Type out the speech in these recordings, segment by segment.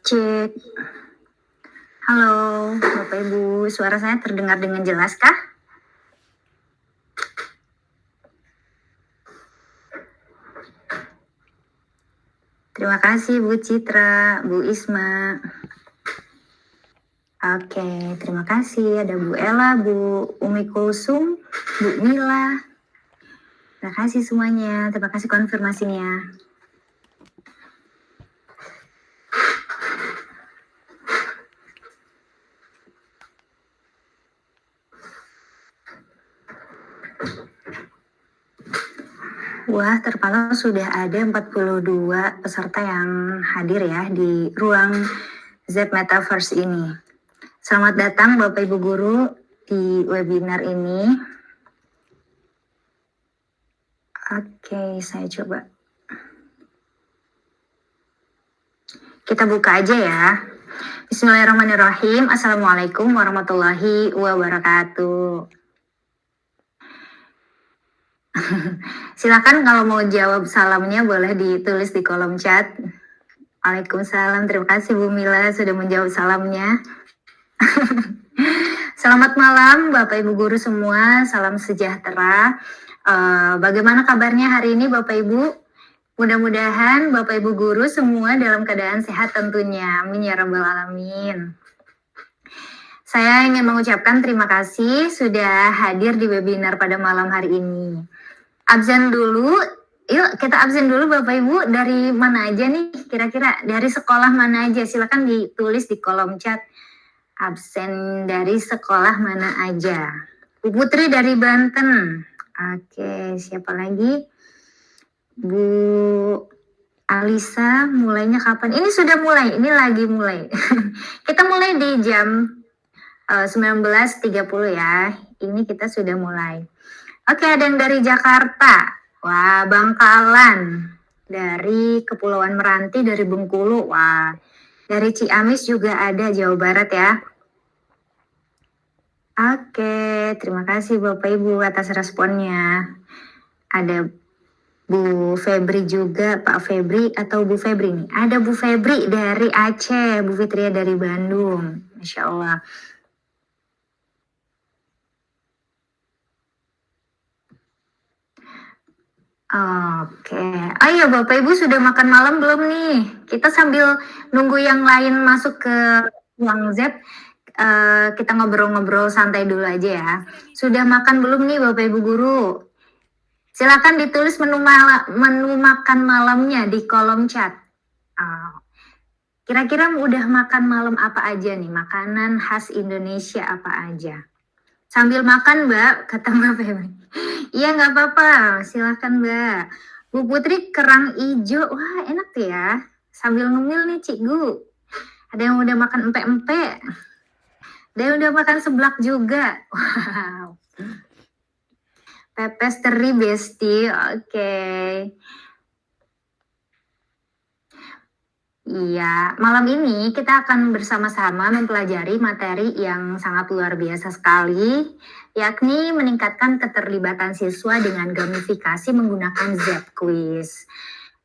Cek. Halo, Bapak Ibu, suara saya terdengar dengan jelas kah? Terima kasih Bu Citra, Bu Isma. Oke, terima kasih. Ada Bu Ella, Bu Umi Kulsum, Bu Mila. Terima kasih semuanya. Terima kasih konfirmasinya. Wah, terpantau sudah ada 42 peserta yang hadir ya di ruang Z Metaverse ini. Selamat datang Bapak Ibu Guru di webinar ini. Oke, saya coba. Kita buka aja ya. Bismillahirrahmanirrahim. Assalamualaikum warahmatullahi wabarakatuh. Silakan kalau mau jawab salamnya boleh ditulis di kolom chat. Waalaikumsalam. Terima kasih Bu Mila sudah menjawab salamnya. Selamat malam Bapak Ibu Guru semua. Salam sejahtera. Bagaimana kabarnya hari ini Bapak Ibu? Mudah-mudahan Bapak Ibu Guru semua dalam keadaan sehat tentunya. Amin ya rabbal alamin. Saya ingin mengucapkan terima kasih sudah hadir di webinar pada malam hari ini. Absen dulu, yuk kita absen dulu Bapak Ibu, dari mana aja nih kira-kira, dari sekolah mana aja, silakan ditulis di kolom chat. Absen dari sekolah mana aja. Bu Putri dari Banten. Oke, siapa lagi? Bu Alisa, mulainya kapan? Ini sudah mulai, ini lagi mulai. Kita mulai di jam 19.30 ya. Ini kita sudah mulai. Oke, ada yang dari Jakarta. Wah, Bangkalan. Dari Kepulauan Meranti, dari Bengkulu. Wah, dari Ciamis juga ada, Jawa Barat ya. Oke, terima kasih Bapak Ibu atas responnya. Ada Bu Febri juga, Pak Febri atau Bu Febri nih. Ada Bu Febri dari Aceh, Bu Fitria dari Bandung. Masya Allah. Oke, ayo Bapak Ibu sudah makan malam belum nih? Kita sambil nunggu yang lain masuk ke ruang Z, kita ngobrol-ngobrol santai dulu aja ya. Sudah makan belum nih Bapak Ibu Guru? Silakan ditulis menu makan malamnya di kolom chat. Kira-kira udah makan malam apa aja nih? Makanan khas Indonesia apa aja? Sambil makan Mbak, kata Mbak Febri. Iya nggak apa-apa, silahkan Mbak. Bu Putri kerang ijo, wah enak tuh ya. Sambil ngemil nih Cikgu. Ada yang udah makan empek-empek. Ada yang udah makan seblak juga. Wow. Pepes teri besti, oke. Iya, malam ini kita akan bersama-sama mempelajari materi yang sangat luar biasa sekali, yakni meningkatkan keterlibatan siswa dengan gamifikasi menggunakan Z-Quiz.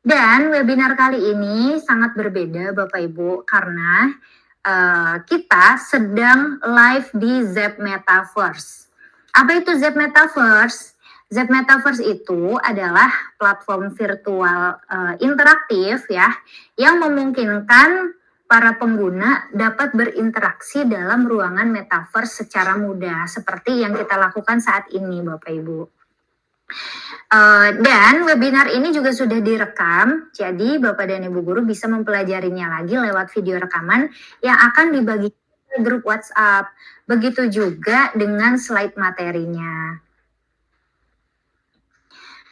Dan webinar kali ini sangat berbeda Bapak Ibu, karena kita sedang live di Z Metaverse. Apa itu Z Metaverse? Z Metaverse itu adalah platform virtual interaktif ya, yang memungkinkan para pengguna dapat berinteraksi dalam ruangan metaverse secara mudah, seperti yang kita lakukan saat ini Bapak Ibu. Dan webinar ini juga sudah direkam, jadi Bapak dan Ibu Guru bisa mempelajarinya lagi lewat video rekaman yang akan dibagi ke grup WhatsApp. Begitu juga dengan slide materinya.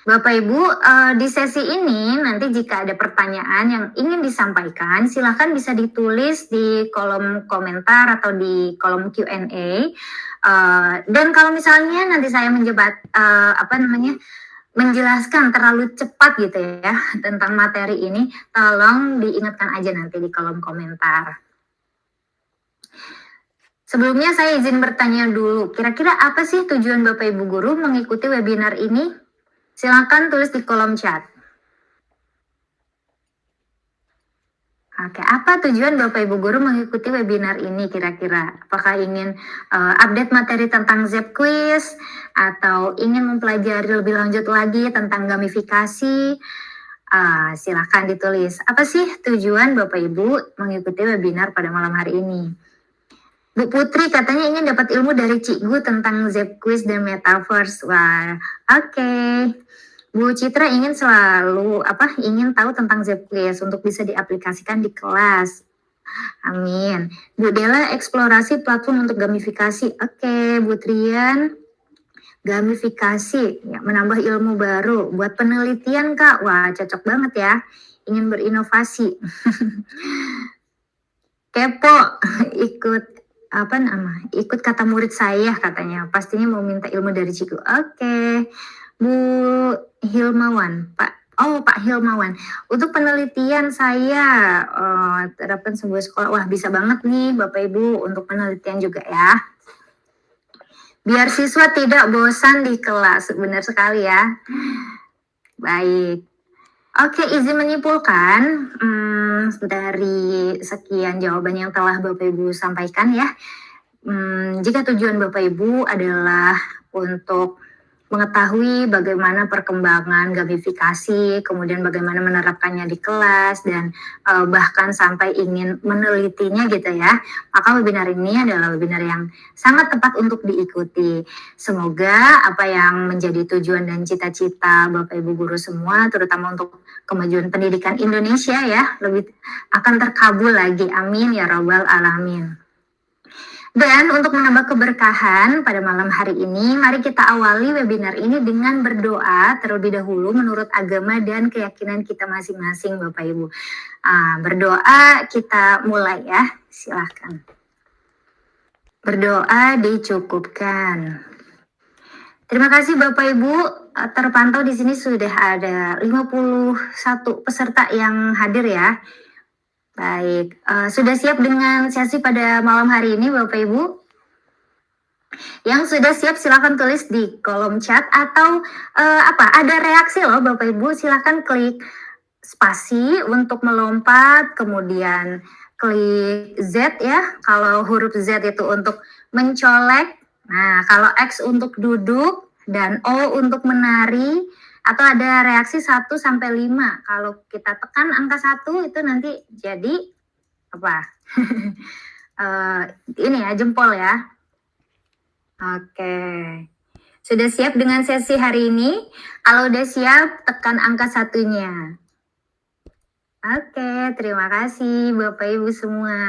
Bapak Ibu, di sesi ini nanti jika ada pertanyaan yang ingin disampaikan, silakan bisa ditulis di kolom komentar atau di kolom Q&A. Dan kalau misalnya nanti saya menjelaskan terlalu cepat gitu ya tentang materi ini, tolong diingatkan aja nanti di kolom komentar. Sebelumnya saya izin bertanya dulu, kira-kira apa sih tujuan Bapak Ibu Guru mengikuti webinar ini? Silakan tulis di kolom chat. Oke, apa tujuan Bapak Ibu guru mengikuti webinar ini kira-kira? Apakah ingin update materi tentang Zep Quiz atau ingin mempelajari lebih lanjut lagi tentang gamifikasi? Silakan ditulis. Apa sih tujuan Bapak Ibu mengikuti webinar pada malam hari ini? Bu Putri katanya ingin dapat ilmu dari Cikgu tentang Zep Quiz dan Metaverse. Wah, oke. Bu Citra ingin tahu tentang Zep Quiz untuk bisa diaplikasikan di kelas. Amin. Bu Dela eksplorasi platform untuk gamifikasi. Oke, Bu Trian gamifikasi ya, menambah ilmu baru buat penelitian Kak. Wah, cocok banget ya. Ingin berinovasi. Kepo ikut ikut kata murid saya katanya. Pastinya mau minta ilmu dari Ciku. Oke. Bu Hilmawan, Pak Hilmawan. Untuk penelitian saya terapkan sebuah sekolah. Wah, bisa banget nih Bapak Ibu untuk penelitian juga ya. Biar siswa tidak bosan di kelas. Benar sekali ya. Baik. Oke, izin menyimpulkan dari sekian jawaban yang telah Bapak Ibu sampaikan ya. Jika tujuan Bapak Ibu adalah untuk mengetahui bagaimana perkembangan gamifikasi, kemudian bagaimana menerapkannya di kelas, dan bahkan sampai ingin menelitinya gitu ya, maka webinar ini adalah webinar yang sangat tepat untuk diikuti. Semoga apa yang menjadi tujuan dan cita-cita Bapak Ibu guru semua, terutama untuk kemajuan pendidikan Indonesia ya, lebih akan terkabul lagi. Amin ya robbal alamin. Dan untuk menambah keberkahan pada malam hari ini, mari kita awali webinar ini dengan berdoa terlebih dahulu menurut agama dan keyakinan kita masing-masing Bapak Ibu. Berdoa kita mulai ya, silahkan. Berdoa dicukupkan. Terima kasih Bapak Ibu, terpantau di sini sudah ada 51 peserta yang hadir ya. Baik, sudah siap dengan sesi pada malam hari ini Bapak Ibu? Yang sudah siap silakan tulis di kolom chat atau ada reaksi loh Bapak Ibu, silakan klik spasi untuk melompat, kemudian klik Z ya, kalau huruf Z itu untuk mencolek, nah kalau X untuk duduk, dan O untuk menari, atau ada reaksi 1 sampai 5. Kalau kita tekan angka 1 itu nanti jadi apa? Ini ya, jempol ya. Oke. Sudah siap dengan sesi hari ini? Kalau udah siap, tekan angka 1-nya. Oke, terima kasih Bapak Ibu semua.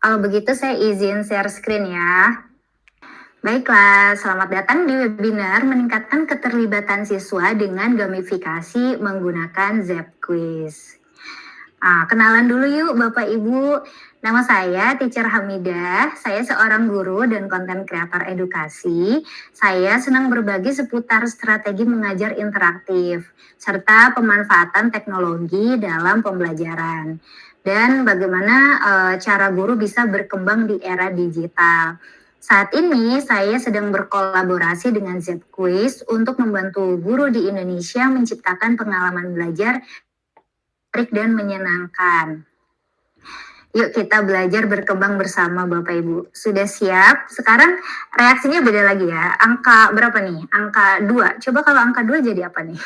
Kalau begitu saya izin share screen ya. Baiklah, selamat datang di webinar meningkatkan keterlibatan siswa dengan gamifikasi menggunakan Zep Quiz. Kenalan dulu yuk Bapak Ibu. Nama saya Teacher Hamidah, saya seorang guru dan konten kreator edukasi. Saya senang berbagi seputar strategi mengajar interaktif, serta pemanfaatan teknologi dalam pembelajaran. Dan bagaimana cara guru bisa berkembang di era digital. Saat ini saya sedang berkolaborasi dengan Zep Quiz untuk membantu guru di Indonesia menciptakan pengalaman belajar menarik dan menyenangkan. Yuk kita belajar berkembang bersama Bapak Ibu. Sudah siap? Sekarang reaksinya beda lagi ya. Angka berapa nih? Angka 2. Coba kalau angka 2 jadi apa nih?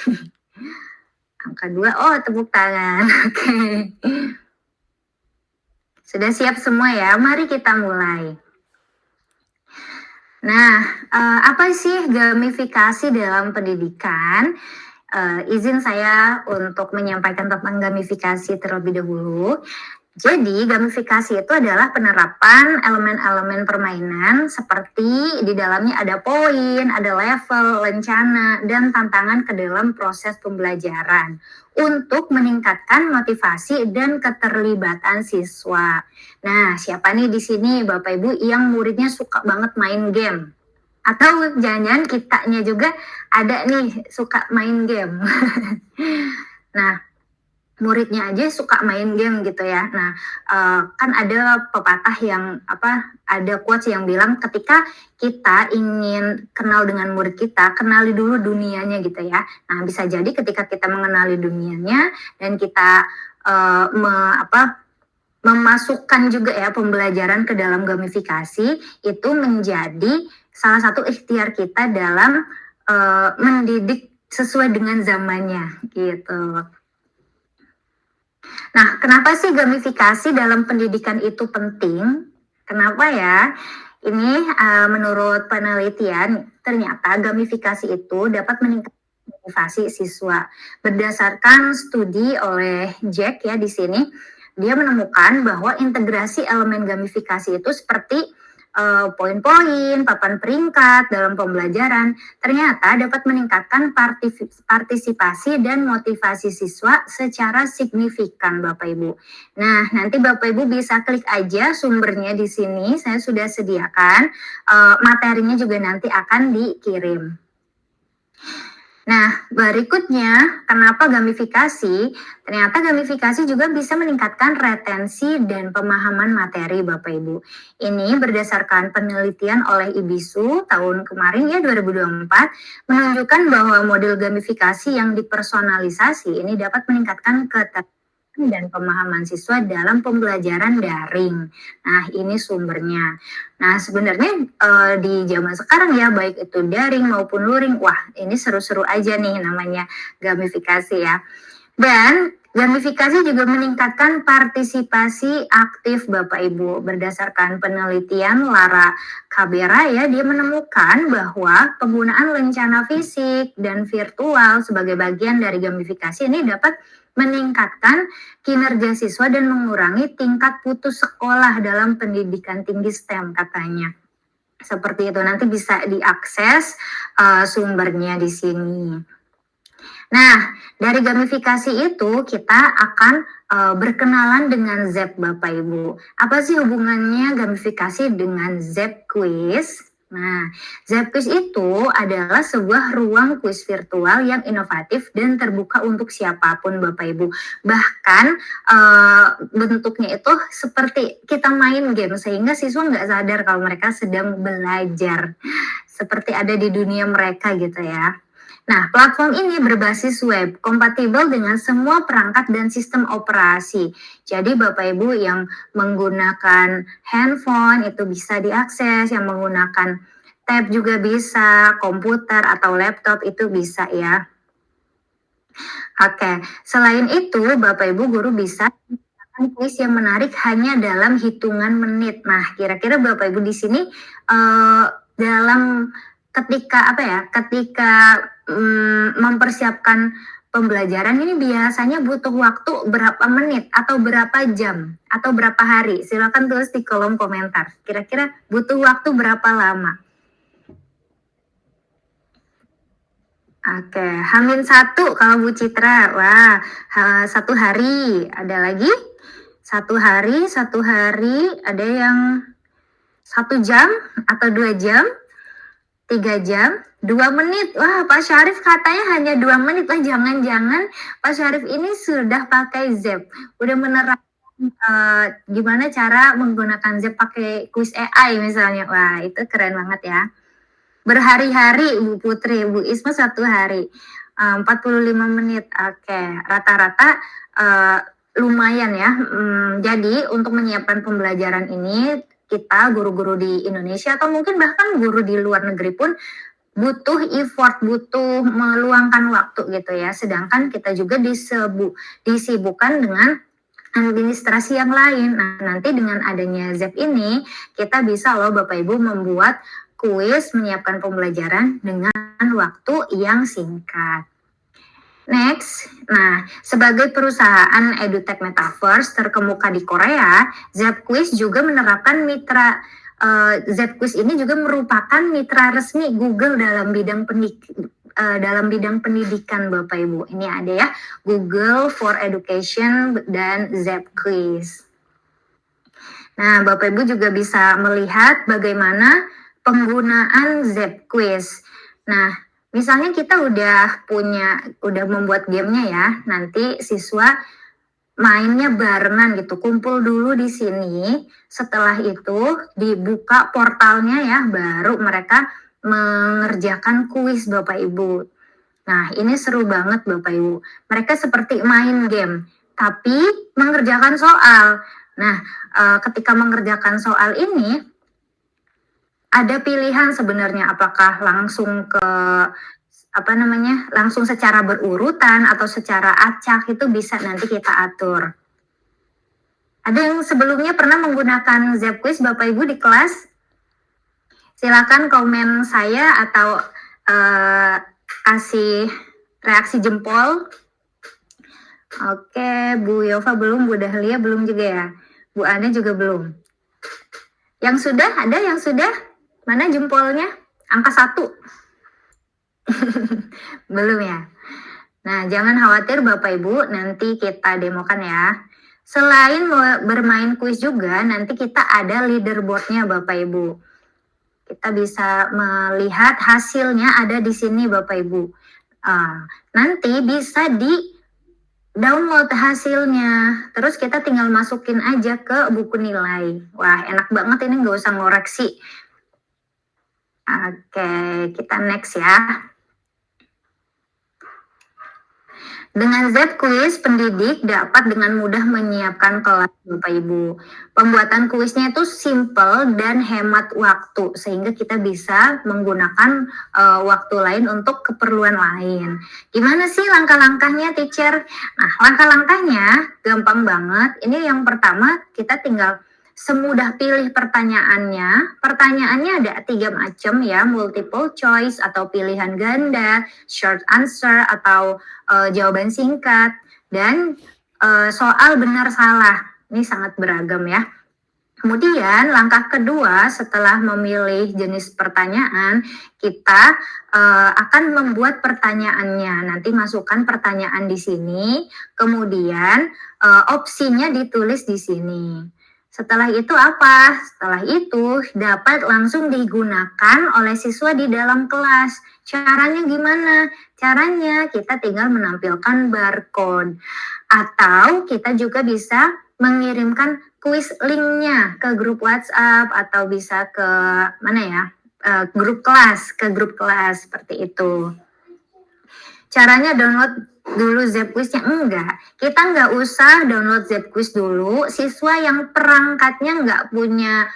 Angka 2, oh tepuk tangan. Oke. Sudah siap semua ya? Mari kita mulai. Nah, apa sih gamifikasi dalam pendidikan? Izin saya untuk menyampaikan tentang gamifikasi terlebih dahulu. Jadi, gamifikasi itu adalah penerapan elemen-elemen permainan seperti di dalamnya ada poin, ada level, lencana, dan tantangan ke dalam proses pembelajaran untuk meningkatkan motivasi dan keterlibatan siswa. Nah, siapa nih di sini Bapak Ibu yang muridnya suka banget main game? Atau jangan-jangan kitanya juga ada nih suka main game. Nah, muridnya aja suka main game gitu ya. Nah, kan ada pepatah yang ada quotes yang bilang ketika kita ingin kenal dengan murid kita, kenali dulu dunianya gitu ya. Nah, bisa jadi ketika kita mengenali dunianya dan kita memasukkan juga ya pembelajaran ke dalam gamifikasi itu menjadi salah satu ikhtiar kita dalam mendidik sesuai dengan zamannya gitu. Nah, kenapa sih gamifikasi dalam pendidikan itu penting? Kenapa ya? Ini menurut penelitian ternyata gamifikasi itu dapat meningkatkan motivasi siswa. Berdasarkan studi oleh Jack ya di sini, dia menemukan bahwa integrasi elemen gamifikasi itu seperti poin-poin, papan peringkat dalam pembelajaran ternyata dapat meningkatkan partisipasi dan motivasi siswa secara signifikan, Bapak Ibu. Nah, nanti Bapak Ibu bisa klik aja sumbernya di sini. Saya sudah sediakan materinya juga nanti akan dikirim. Nah, berikutnya, kenapa gamifikasi? Ternyata gamifikasi juga bisa meningkatkan retensi dan pemahaman materi, Bapak Ibu. Ini berdasarkan penelitian oleh IBISU tahun kemarin ya 2024 menunjukkan bahwa model gamifikasi yang dipersonalisasi ini dapat meningkatkan ketertarikan dan pemahaman siswa dalam pembelajaran daring. Nah, ini sumbernya. Nah, sebenarnya di zaman sekarang ya, baik itu daring maupun luring, wah ini seru-seru aja nih namanya gamifikasi ya. Dan gamifikasi juga meningkatkan partisipasi aktif Bapak Ibu. Berdasarkan penelitian Lara Cabrera ya, dia menemukan bahwa penggunaan lencana fisik dan virtual sebagai bagian dari gamifikasi ini dapat meningkatkan kinerja siswa dan mengurangi tingkat putus sekolah dalam pendidikan tinggi STEM katanya. Seperti itu, nanti bisa diakses sumbernya di sini. Nah, dari gamifikasi itu kita akan berkenalan dengan ZEP Bapak Ibu. Apa sih hubungannya gamifikasi dengan ZEP Quiz? Nah, ZEP Quiz itu adalah sebuah ruang kuis virtual yang inovatif dan terbuka untuk siapapun Bapak Ibu. Bahkan bentuknya itu seperti kita main game sehingga siswa nggak sadar kalau mereka sedang belajar. Seperti ada di dunia mereka gitu ya. Nah, platform ini berbasis web, kompatibel dengan semua perangkat dan sistem operasi. Jadi Bapak Ibu yang menggunakan handphone itu bisa diakses, yang menggunakan tab juga bisa, komputer atau laptop itu bisa ya. Oke, selain itu Bapak Ibu guru bisa kuis yang menarik hanya dalam hitungan menit. Nah, kira-kira Bapak Ibu di sini dalam ketika mempersiapkan pembelajaran ini biasanya butuh waktu berapa menit atau berapa jam atau berapa hari? Silakan tulis di kolom komentar. Kira-kira butuh waktu berapa lama? Oke, H-1 kalau Bu Citra. Wah, 1 hari. Ada lagi? 1 hari, ada yang 1 jam atau 2 jam, 3 jam, 2 menit. Wah, Pak Syarif katanya hanya 2 menit. Wah, jangan-jangan Pak Syarif ini sudah pakai ZEP. Udah menerapkan gimana cara menggunakan ZEP pakai kuis AI misalnya. Wah, itu keren banget ya. Berhari-hari Bu Putri, Bu Isma 1 hari. 45 menit. Oke, rata-rata lumayan ya. Jadi untuk menyiapkan pembelajaran ini kita guru-guru di Indonesia atau mungkin bahkan guru di luar negeri pun butuh effort, butuh meluangkan waktu gitu ya. Sedangkan kita juga disibukkan dengan administrasi yang lain. Nah, nanti dengan adanya ZEP ini kita bisa loh Bapak Ibu membuat kuis menyiapkan pembelajaran dengan waktu yang singkat. Next, nah sebagai perusahaan edutech metaverse terkemuka di Korea, ZEP Quiz juga menerapkan mitra ZEP Quiz ini juga merupakan mitra resmi Google dalam bidang pendidikan Bapak Ibu. Ini ada ya, Google for Education dan ZEP Quiz. Nah, Bapak Ibu juga bisa melihat bagaimana penggunaan ZEP Quiz. Nah, misalnya kita udah membuat gamenya ya, nanti siswa mainnya barengan gitu, kumpul dulu di sini. Setelah itu dibuka portalnya ya, baru mereka mengerjakan kuis Bapak Ibu. Nah, ini seru banget Bapak Ibu. Mereka seperti main game. tapi mengerjakan soal. Nah, ketika mengerjakan soal ini, ada pilihan sebenarnya apakah langsung ke langsung secara berurutan atau secara acak, itu bisa nanti kita atur. Ada yang sebelumnya pernah menggunakan Zepquiz Bapak Ibu di kelas? Silakan komen saya atau kasih reaksi jempol. Oke, Bu Yova belum, Bu Dahlia belum juga ya. Bu Ane juga belum. Yang sudah, ada yang sudah? Mana jempolnya? Angka 1. Belum ya? Nah, jangan khawatir Bapak Ibu, nanti kita demokan ya. Selain bermain kuis juga, nanti kita ada leaderboardnya Bapak Ibu. Kita bisa melihat hasilnya ada di sini Bapak Ibu. Nanti bisa di download hasilnya, terus kita tinggal masukin aja ke buku nilai. Wah, enak banget ini, nggak usah ngoreksi. Oke, kita next ya. Dengan Zepquiz, pendidik dapat dengan mudah menyiapkan kelas Bapak Ibu. Pembuatan kuisnya itu simple dan hemat waktu, sehingga kita bisa menggunakan waktu lain untuk keperluan lain. Gimana sih langkah-langkahnya, teacher? Nah, langkah-langkahnya gampang banget. Ini yang pertama, kita tinggal semudah pilih pertanyaannya. Pertanyaannya ada 3 macam ya, multiple choice atau pilihan ganda, short answer atau jawaban singkat, dan soal benar salah. Ini sangat beragam ya. Kemudian langkah kedua, setelah memilih jenis pertanyaan, kita akan membuat pertanyaannya. Nanti masukkan pertanyaan di sini, kemudian opsinya ditulis di sini. Setelah itu apa? Setelah itu dapat langsung digunakan oleh siswa di dalam kelas. Caranya gimana? Caranya kita tinggal menampilkan barcode. Atau kita juga bisa mengirimkan kuis linknya ke grup WhatsApp atau bisa ke mana ya? Grup kelas, ke grup kelas seperti itu. Caranya download dulu Zepquiznya? Enggak, kita nggak usah download Zepquiz dulu. Siswa yang perangkatnya nggak punya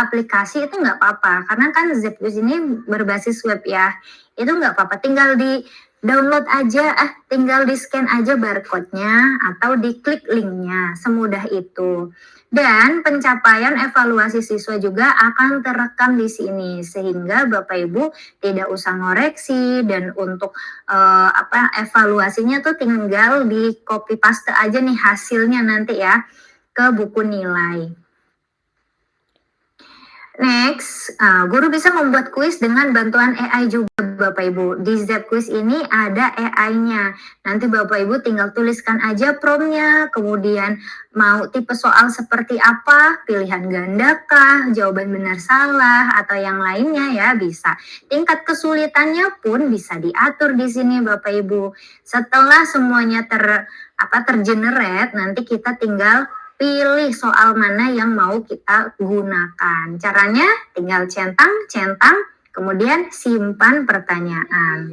aplikasi itu nggak apa-apa, karena kan Zepquiz ini berbasis web ya, itu nggak apa-apa, tinggal di download aja, tinggal di scan aja barcode-nya atau diklik linknya, semudah itu. Dan pencapaian evaluasi siswa juga akan terekam di sini, sehingga Bapak Ibu tidak usah ngoreksi, dan untuk evaluasinya tuh tinggal di copy paste aja nih hasilnya nanti ya ke buku nilai. Next, guru bisa membuat kuis dengan bantuan AI juga Bapak Ibu. Di Zepquiz ini ada AI-nya. Nanti Bapak Ibu tinggal tuliskan aja prompt-nya, kemudian mau tipe soal seperti apa, pilihan ganda kah, jawaban benar salah, atau yang lainnya ya bisa. Tingkat kesulitannya pun bisa diatur di sini Bapak Ibu. Setelah semuanya tergenerate, nanti kita tinggal pilih soal mana yang mau kita gunakan. Caranya tinggal centang, kemudian simpan pertanyaan.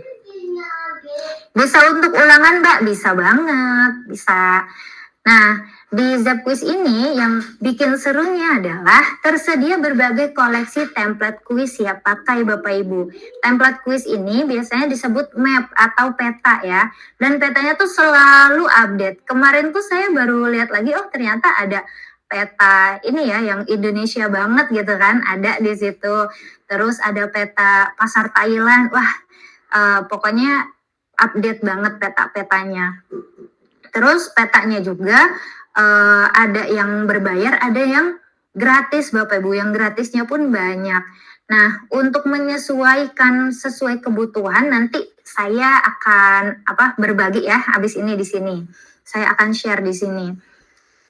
Bisa untuk ulangan Mbak? Bisa banget, bisa. Nah, di Zepquiz ini yang bikin serunya adalah tersedia berbagai koleksi template kuis siap pakai Bapak Ibu. Template kuis ini biasanya disebut map atau peta ya. Dan petanya tuh selalu update. Kemarin tuh saya baru lihat lagi, oh ternyata ada peta ini ya yang Indonesia banget gitu kan, ada di situ. Terus ada peta pasar Thailand. Wah, pokoknya update banget peta-petanya. Terus petanya juga ada yang berbayar, ada yang gratis Bapak Ibu. Yang gratisnya pun banyak. Nah, untuk menyesuaikan sesuai kebutuhan, nanti saya akan berbagi ya habis ini di sini. Saya akan share di sini.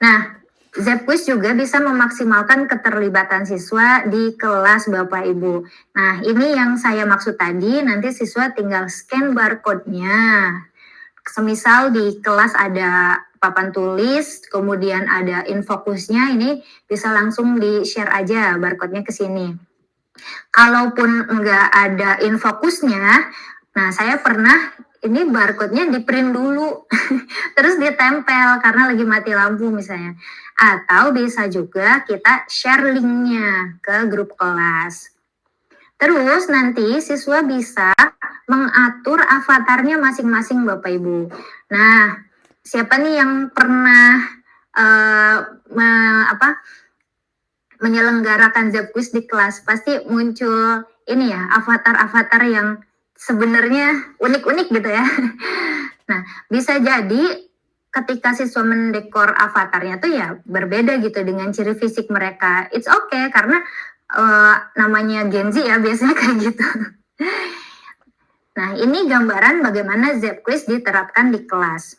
Nah, Zepquiz juga bisa memaksimalkan keterlibatan siswa di kelas Bapak Ibu. Nah, ini yang saya maksud tadi, nanti siswa tinggal scan barcode-nya. Semisal di kelas ada papan tulis, kemudian ada infokusnya, ini bisa langsung di-share aja barcode-nya ke sini. Kalaupun nggak ada infokusnya, nah saya pernah ini barcode-nya di-print dulu, terus ditempel karena lagi mati lampu misalnya. Atau bisa juga kita share link-nya ke grup kelas. Terus nanti siswa bisa mengatur avatarnya masing-masing Bapak Ibu. Nah, siapa nih yang pernah menyelenggarakan Zepquiz di kelas? Pasti muncul ini ya, avatar-avatar yang sebenarnya unik-unik gitu ya. Nah, bisa jadi ketika siswa mendekor avatarnya tuh ya berbeda gitu dengan ciri fisik mereka. It's okay karena namanya Gen Z ya biasanya kayak gitu. Nah, ini gambaran bagaimana Zepquiz diterapkan di kelas.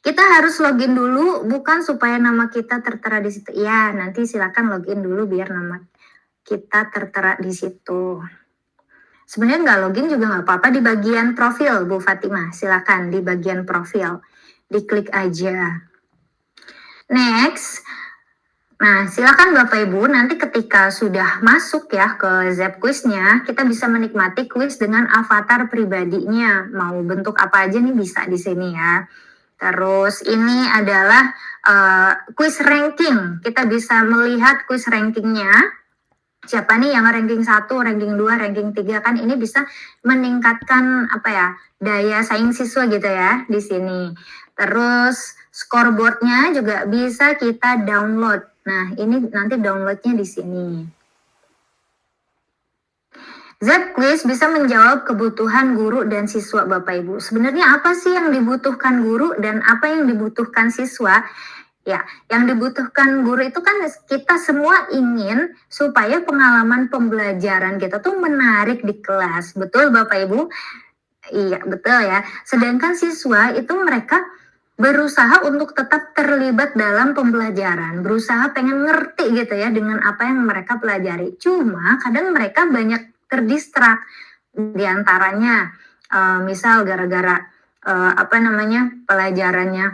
Kita harus login dulu, bukan supaya nama kita tertera di situ. Ya, nanti silakan login dulu biar nama kita tertera di situ. Sebenarnya nggak login juga nggak apa-apa di bagian profil, Bu Fatimah. Silakan di bagian profil, diklik aja. Next. Nah, silakan Bapak Ibu, nanti ketika sudah masuk ya ke Zepquiz-nya, kita bisa menikmati kuis dengan avatar pribadinya. Mau bentuk apa aja nih bisa di sini ya. Terus ini adalah kuis ranking. Kita bisa melihat kuis rankingnya. Siapa nih yang ranking 1, ranking 2, ranking 3 kan ini bisa meningkatkan daya saing siswa gitu ya di sini. Terus scoreboardnya juga bisa kita download. Nah, ini nanti downloadnya di sini. Zepquiz bisa menjawab kebutuhan guru dan siswa Bapak Ibu. Sebenarnya apa sih yang dibutuhkan guru dan apa yang dibutuhkan siswa? Ya, yang dibutuhkan guru itu kan kita semua ingin supaya pengalaman pembelajaran kita tuh menarik di kelas. Betul Bapak Ibu? Iya, betul ya. Sedangkan siswa itu mereka berusaha untuk tetap terlibat dalam pembelajaran, berusaha pengen ngerti gitu ya dengan apa yang mereka pelajari. Cuma kadang mereka banyak terdistrak, diantaranya misal gara-gara pelajarannya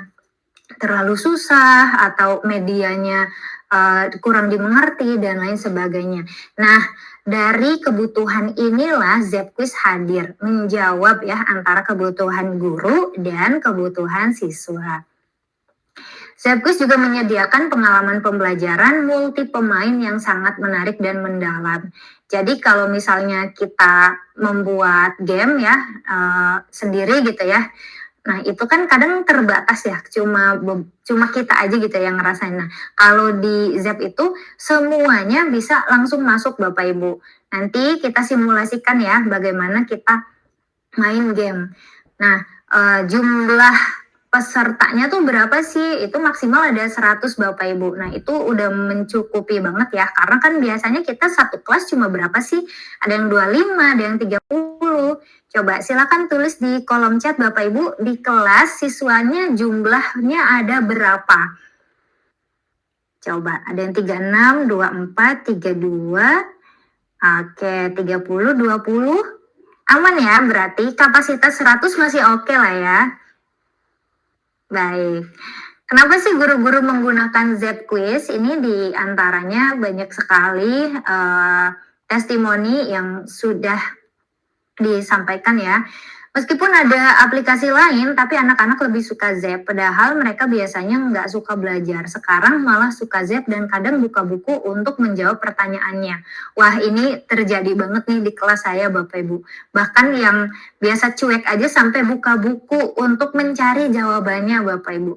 terlalu susah atau medianya kurang dimengerti dan lain sebagainya. Nah, dari kebutuhan inilah Zepquiz hadir menjawab ya antara kebutuhan guru dan kebutuhan siswa. Zepquiz juga menyediakan pengalaman pembelajaran multi pemain yang sangat menarik dan mendalam. Jadi kalau misalnya kita membuat game ya sendiri gitu ya, nah itu kan kadang terbatas ya, cuma kita aja gitu yang ngerasain. Nah kalau di Zep itu semuanya bisa langsung masuk Bapak Ibu. Nanti kita simulasikan ya bagaimana kita main game. Nah jumlah pesertanya tuh berapa sih? Itu maksimal ada 100 Bapak Ibu. Nah itu udah mencukupi banget ya, karena kan biasanya kita satu kelas cuma berapa sih? Ada yang 25, ada yang 30. Coba silakan tulis di kolom chat Bapak Ibu, di kelas siswanya jumlahnya ada berapa? Coba, ada yang 36, 24, 32, oke 30, 20. Aman ya, berarti kapasitas 100 masih oke lah ya. Baik. Kenapa sih guru-guru menggunakan Zepquiz? Ini diantaranya banyak sekali testimoni yang sudah disampaikan ya. Meskipun ada aplikasi lain, tapi anak-anak lebih suka Zep. Padahal mereka biasanya nggak suka belajar. Sekarang malah suka Zep dan kadang buka buku untuk menjawab pertanyaannya. Wah, ini terjadi banget nih di kelas saya, Bapak Ibu. Bahkan yang biasa cuek aja sampai buka buku untuk mencari jawabannya, Bapak Ibu.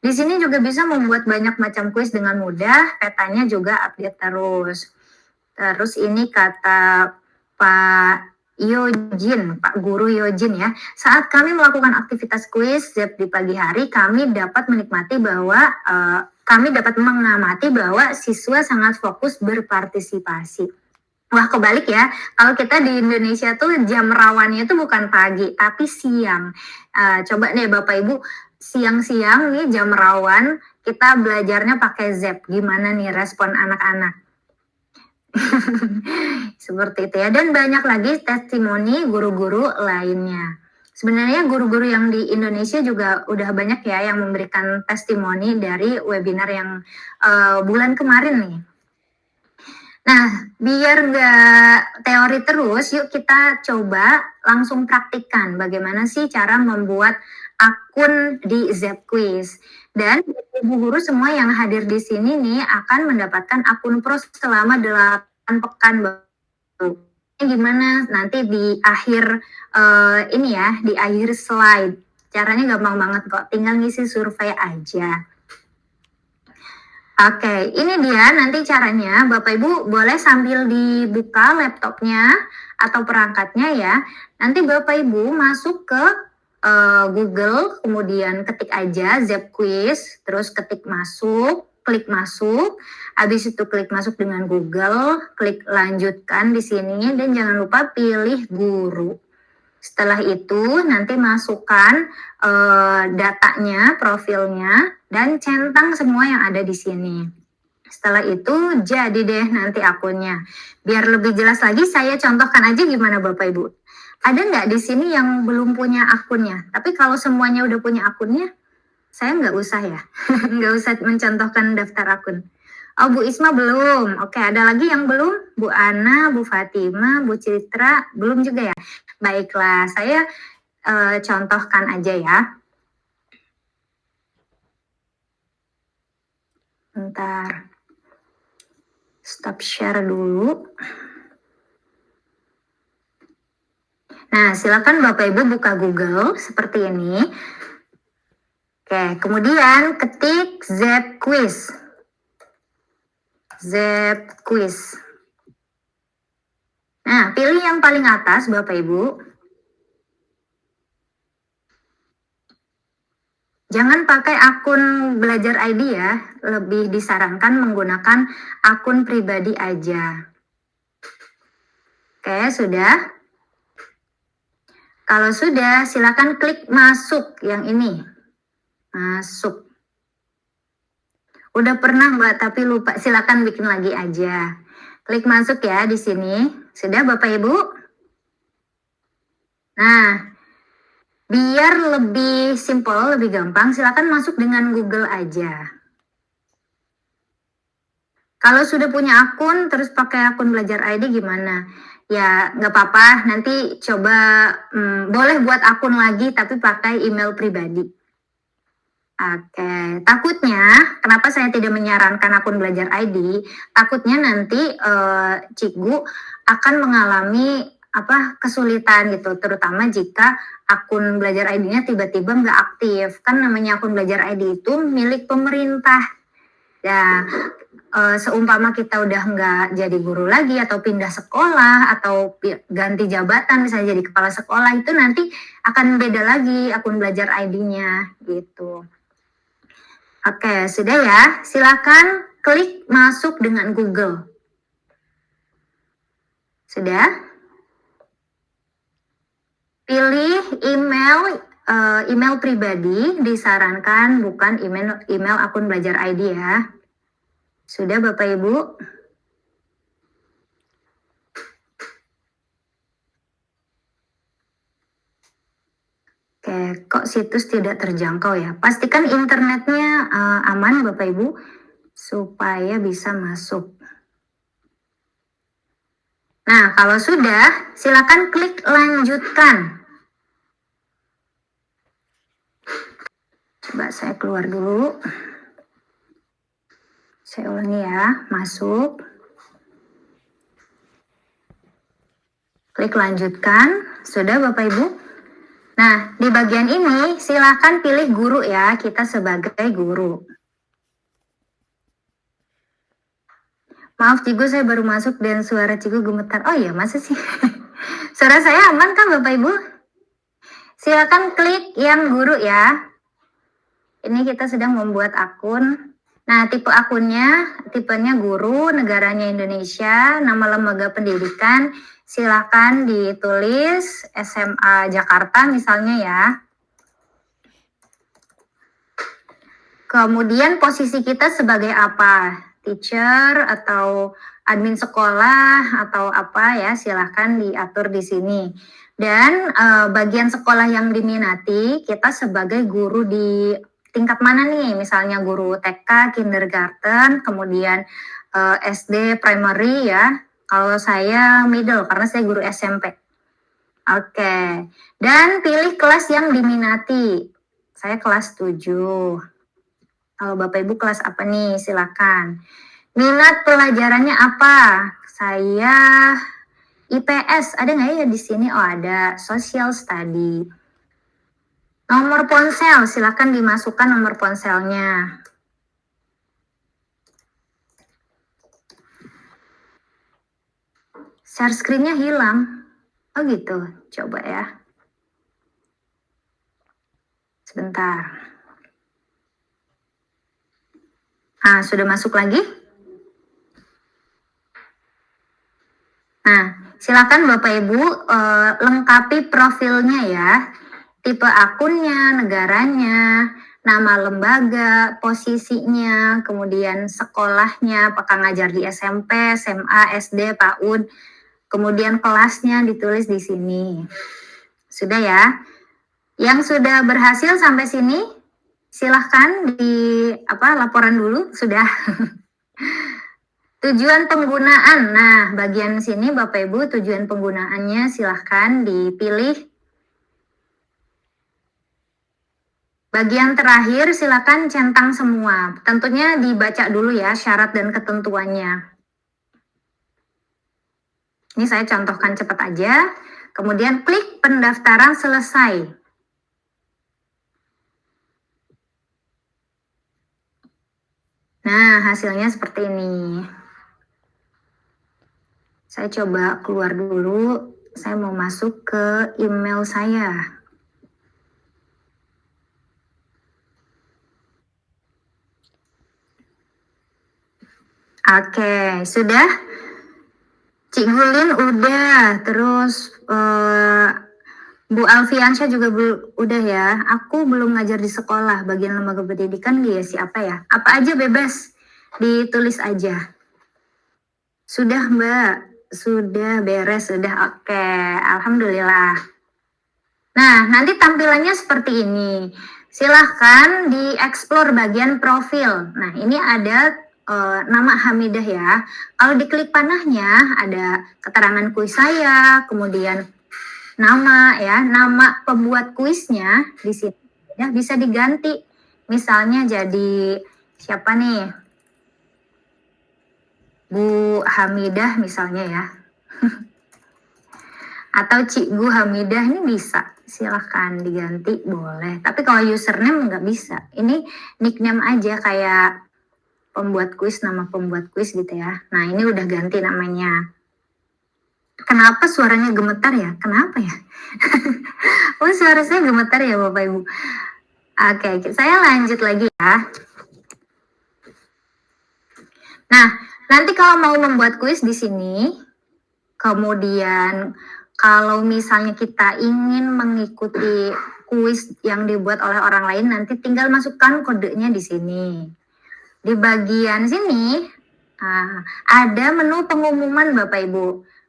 Di sini juga bisa membuat banyak macam kuis dengan mudah. Petanya juga update terus. Terus ini kata Pak Yojin, Pak Guru Yojin ya. Saat kami melakukan aktivitas kuis Zep di pagi hari, kami dapat mengamati bahwa siswa sangat fokus berpartisipasi. Wah, kebalik ya. Kalau kita di Indonesia tuh jam rawannya itu bukan pagi, tapi siang. Coba deh Bapak Ibu, siang-siang nih jam rawan, kita belajarnya pakai Zep. Gimana nih respon anak-anak? Seperti itu ya, dan banyak lagi testimoni guru-guru lainnya. Sebenarnya guru-guru yang di Indonesia juga udah banyak ya yang memberikan testimoni dari webinar yang bulan kemarin nih. Nah, biar nggak teori terus, yuk kita coba langsung praktikkan bagaimana sih cara membuat akun di Zepquiz. Dan ibu guru semua yang hadir di sini nih akan mendapatkan akun pro selama 8 pekan. Gimana nanti di akhir ini ya, di akhir slide. Caranya gampang banget kok, tinggal ngisi survei aja. Oke, ini dia nanti caranya. Bapak Ibu boleh sambil dibuka laptopnya atau perangkatnya ya. Nanti Bapak Ibu masuk ke Google, kemudian ketik aja Zepquiz, terus ketik masuk, klik masuk. Habis itu klik masuk dengan Google, klik lanjutkan di sini dan jangan lupa pilih guru. Setelah itu nanti masukkan datanya, profilnya, dan centang semua yang ada di sini. Setelah itu jadi deh nanti akunnya. Biar lebih jelas lagi saya contohkan aja gimana Bapak Ibu. Ada nggak di sini yang belum punya akunnya? Tapi kalau semuanya udah punya akunnya, saya nggak usah ya. Nggak usah mencontohkan daftar akun. Oh, Bu Isma belum. Oke, ada lagi yang belum? Bu Ana, Bu Fatima, Bu Citra, belum juga ya? Baiklah, saya contohkan aja ya. Bentar. Stop share dulu. Nah, silakan Bapak Ibu buka Google seperti ini. Oke, kemudian ketik Zepquiz. Zepquiz. Nah, pilih yang paling atas Bapak Ibu. Jangan pakai akun Belajar ID ya, lebih disarankan menggunakan akun pribadi aja. Oke, sudah? Kalau sudah, silakan klik masuk yang ini. Masuk. Udah pernah Mbak, tapi lupa, silakan bikin lagi aja. Klik masuk ya di sini. Sudah Bapak Ibu? Nah, biar lebih simpel, lebih gampang, silakan masuk dengan Google aja. Kalau sudah punya akun, terus pakai akun Belajar ID gimana? Ya, nggak apa-apa, nanti coba boleh buat akun lagi, tapi pakai email pribadi. Oke, takutnya, kenapa saya tidak menyarankan akun Belajar ID? Takutnya nanti Cikgu akan mengalami kesulitan gitu, terutama jika akun Belajar ID-nya tiba-tiba nggak aktif. Kan namanya akun Belajar ID itu milik pemerintah. Ya, seumpama kita udah nggak jadi guru lagi atau pindah sekolah atau ganti jabatan misalnya jadi kepala sekolah, itu nanti akan beda lagi akun Belajar ID-nya gitu. Oke, sudah ya. Silakan klik masuk dengan Google. Sudah? Pilih email pribadi, disarankan bukan email akun Belajar ID ya. Sudah Bapak Ibu? Oke, kok situs tidak terjangkau ya? Pastikan internetnya aman Bapak Ibu, supaya bisa masuk. Nah, kalau sudah, silakan klik lanjutkan. Coba saya keluar dulu. Saya ulangi ya, masuk. Klik lanjutkan. Sudah Bapak Ibu? Nah, di bagian ini silakan pilih guru ya, kita sebagai guru. Maaf Cikgu, saya baru masuk dan suara Cikgu gemetar. Oh iya, masa sih? Suara saya aman kan Bapak Ibu? Silakan klik yang guru ya. Ini kita sedang membuat akun. Nah, tipe akunnya, tipenya guru, negaranya Indonesia, nama lembaga pendidikan, silakan ditulis SMA Jakarta misalnya ya. Kemudian posisi kita sebagai apa? Teacher atau admin sekolah atau apa ya, silahkan diatur di sini. Dan bagian sekolah yang diminati, kita sebagai guru di tingkat mana nih? Misalnya guru TK, kindergarten, kemudian SD primary ya. Kalau saya middle karena saya guru SMP. Oke. Dan pilih kelas yang diminati. Saya kelas 7. Kalau Bapak Ibu kelas apa nih? Silakan. Minat pelajarannya apa? Saya IPS. Ada nggak ya di sini? Oh, ada. Social study. Nomor ponsel, silakan dimasukkan nomor ponselnya. Share screen-nya hilang. Oh gitu, coba ya. Sebentar. Nah, sudah masuk lagi? Nah, silakan Bapak Ibu lengkapi profilnya ya. Tipe akunnya, negaranya, nama lembaga, posisinya, kemudian sekolahnya, apakah ngajar di SMP, SMA, SD, PAUD, kemudian kelasnya ditulis di sini. Sudah ya? Yang sudah berhasil sampai sini, silahkan laporan dulu, sudah. Tujuan penggunaan, nah bagian sini Bapak Ibu tujuan penggunaannya silahkan dipilih. Bagian terakhir silakan centang semua. Tentunya dibaca dulu ya syarat dan ketentuannya. Ini saya contohkan cepat aja. Kemudian klik pendaftaran selesai. Nah, hasilnya seperti ini. Saya coba keluar dulu. Saya mau masuk ke email saya. Oke, sudah? Cik Gulin udah, terus Bu Alfiansyah juga udah ya. Aku belum ngajar di sekolah, bagian lembaga pendidikan dia siapa ya? Apa aja bebas, ditulis aja. Sudah Mbak, sudah beres, sudah oke, alhamdulillah. Nah, nanti tampilannya seperti ini. Silahkan dieksplor bagian profil. Nah, ini ada nama Hamidah ya. Kalau diklik panahnya ada keterangan kuis saya, kemudian nama ya, nama pembuat kuisnya di sini ya bisa diganti. Misalnya jadi siapa nih? Bu Hamidah misalnya ya. Atau Cikgu Hamidah ini bisa. Silahkan diganti boleh. Tapi kalau username nggak bisa. Ini nickname aja kayak pembuat kuis, nama pembuat kuis gitu ya. Nah ini udah ganti namanya. Kenapa suaranya gemetar ya? Kenapa ya? Oh suara saya gemetar ya Bapak Ibu. Oke, saya lanjut lagi ya. Nah, nanti kalau mau membuat kuis di sini, kemudian kalau misalnya kita ingin mengikuti kuis yang dibuat oleh orang lain, nanti tinggal masukkan kodenya di sini. Di bagian sini ada menu pengumuman Bapak Ibu.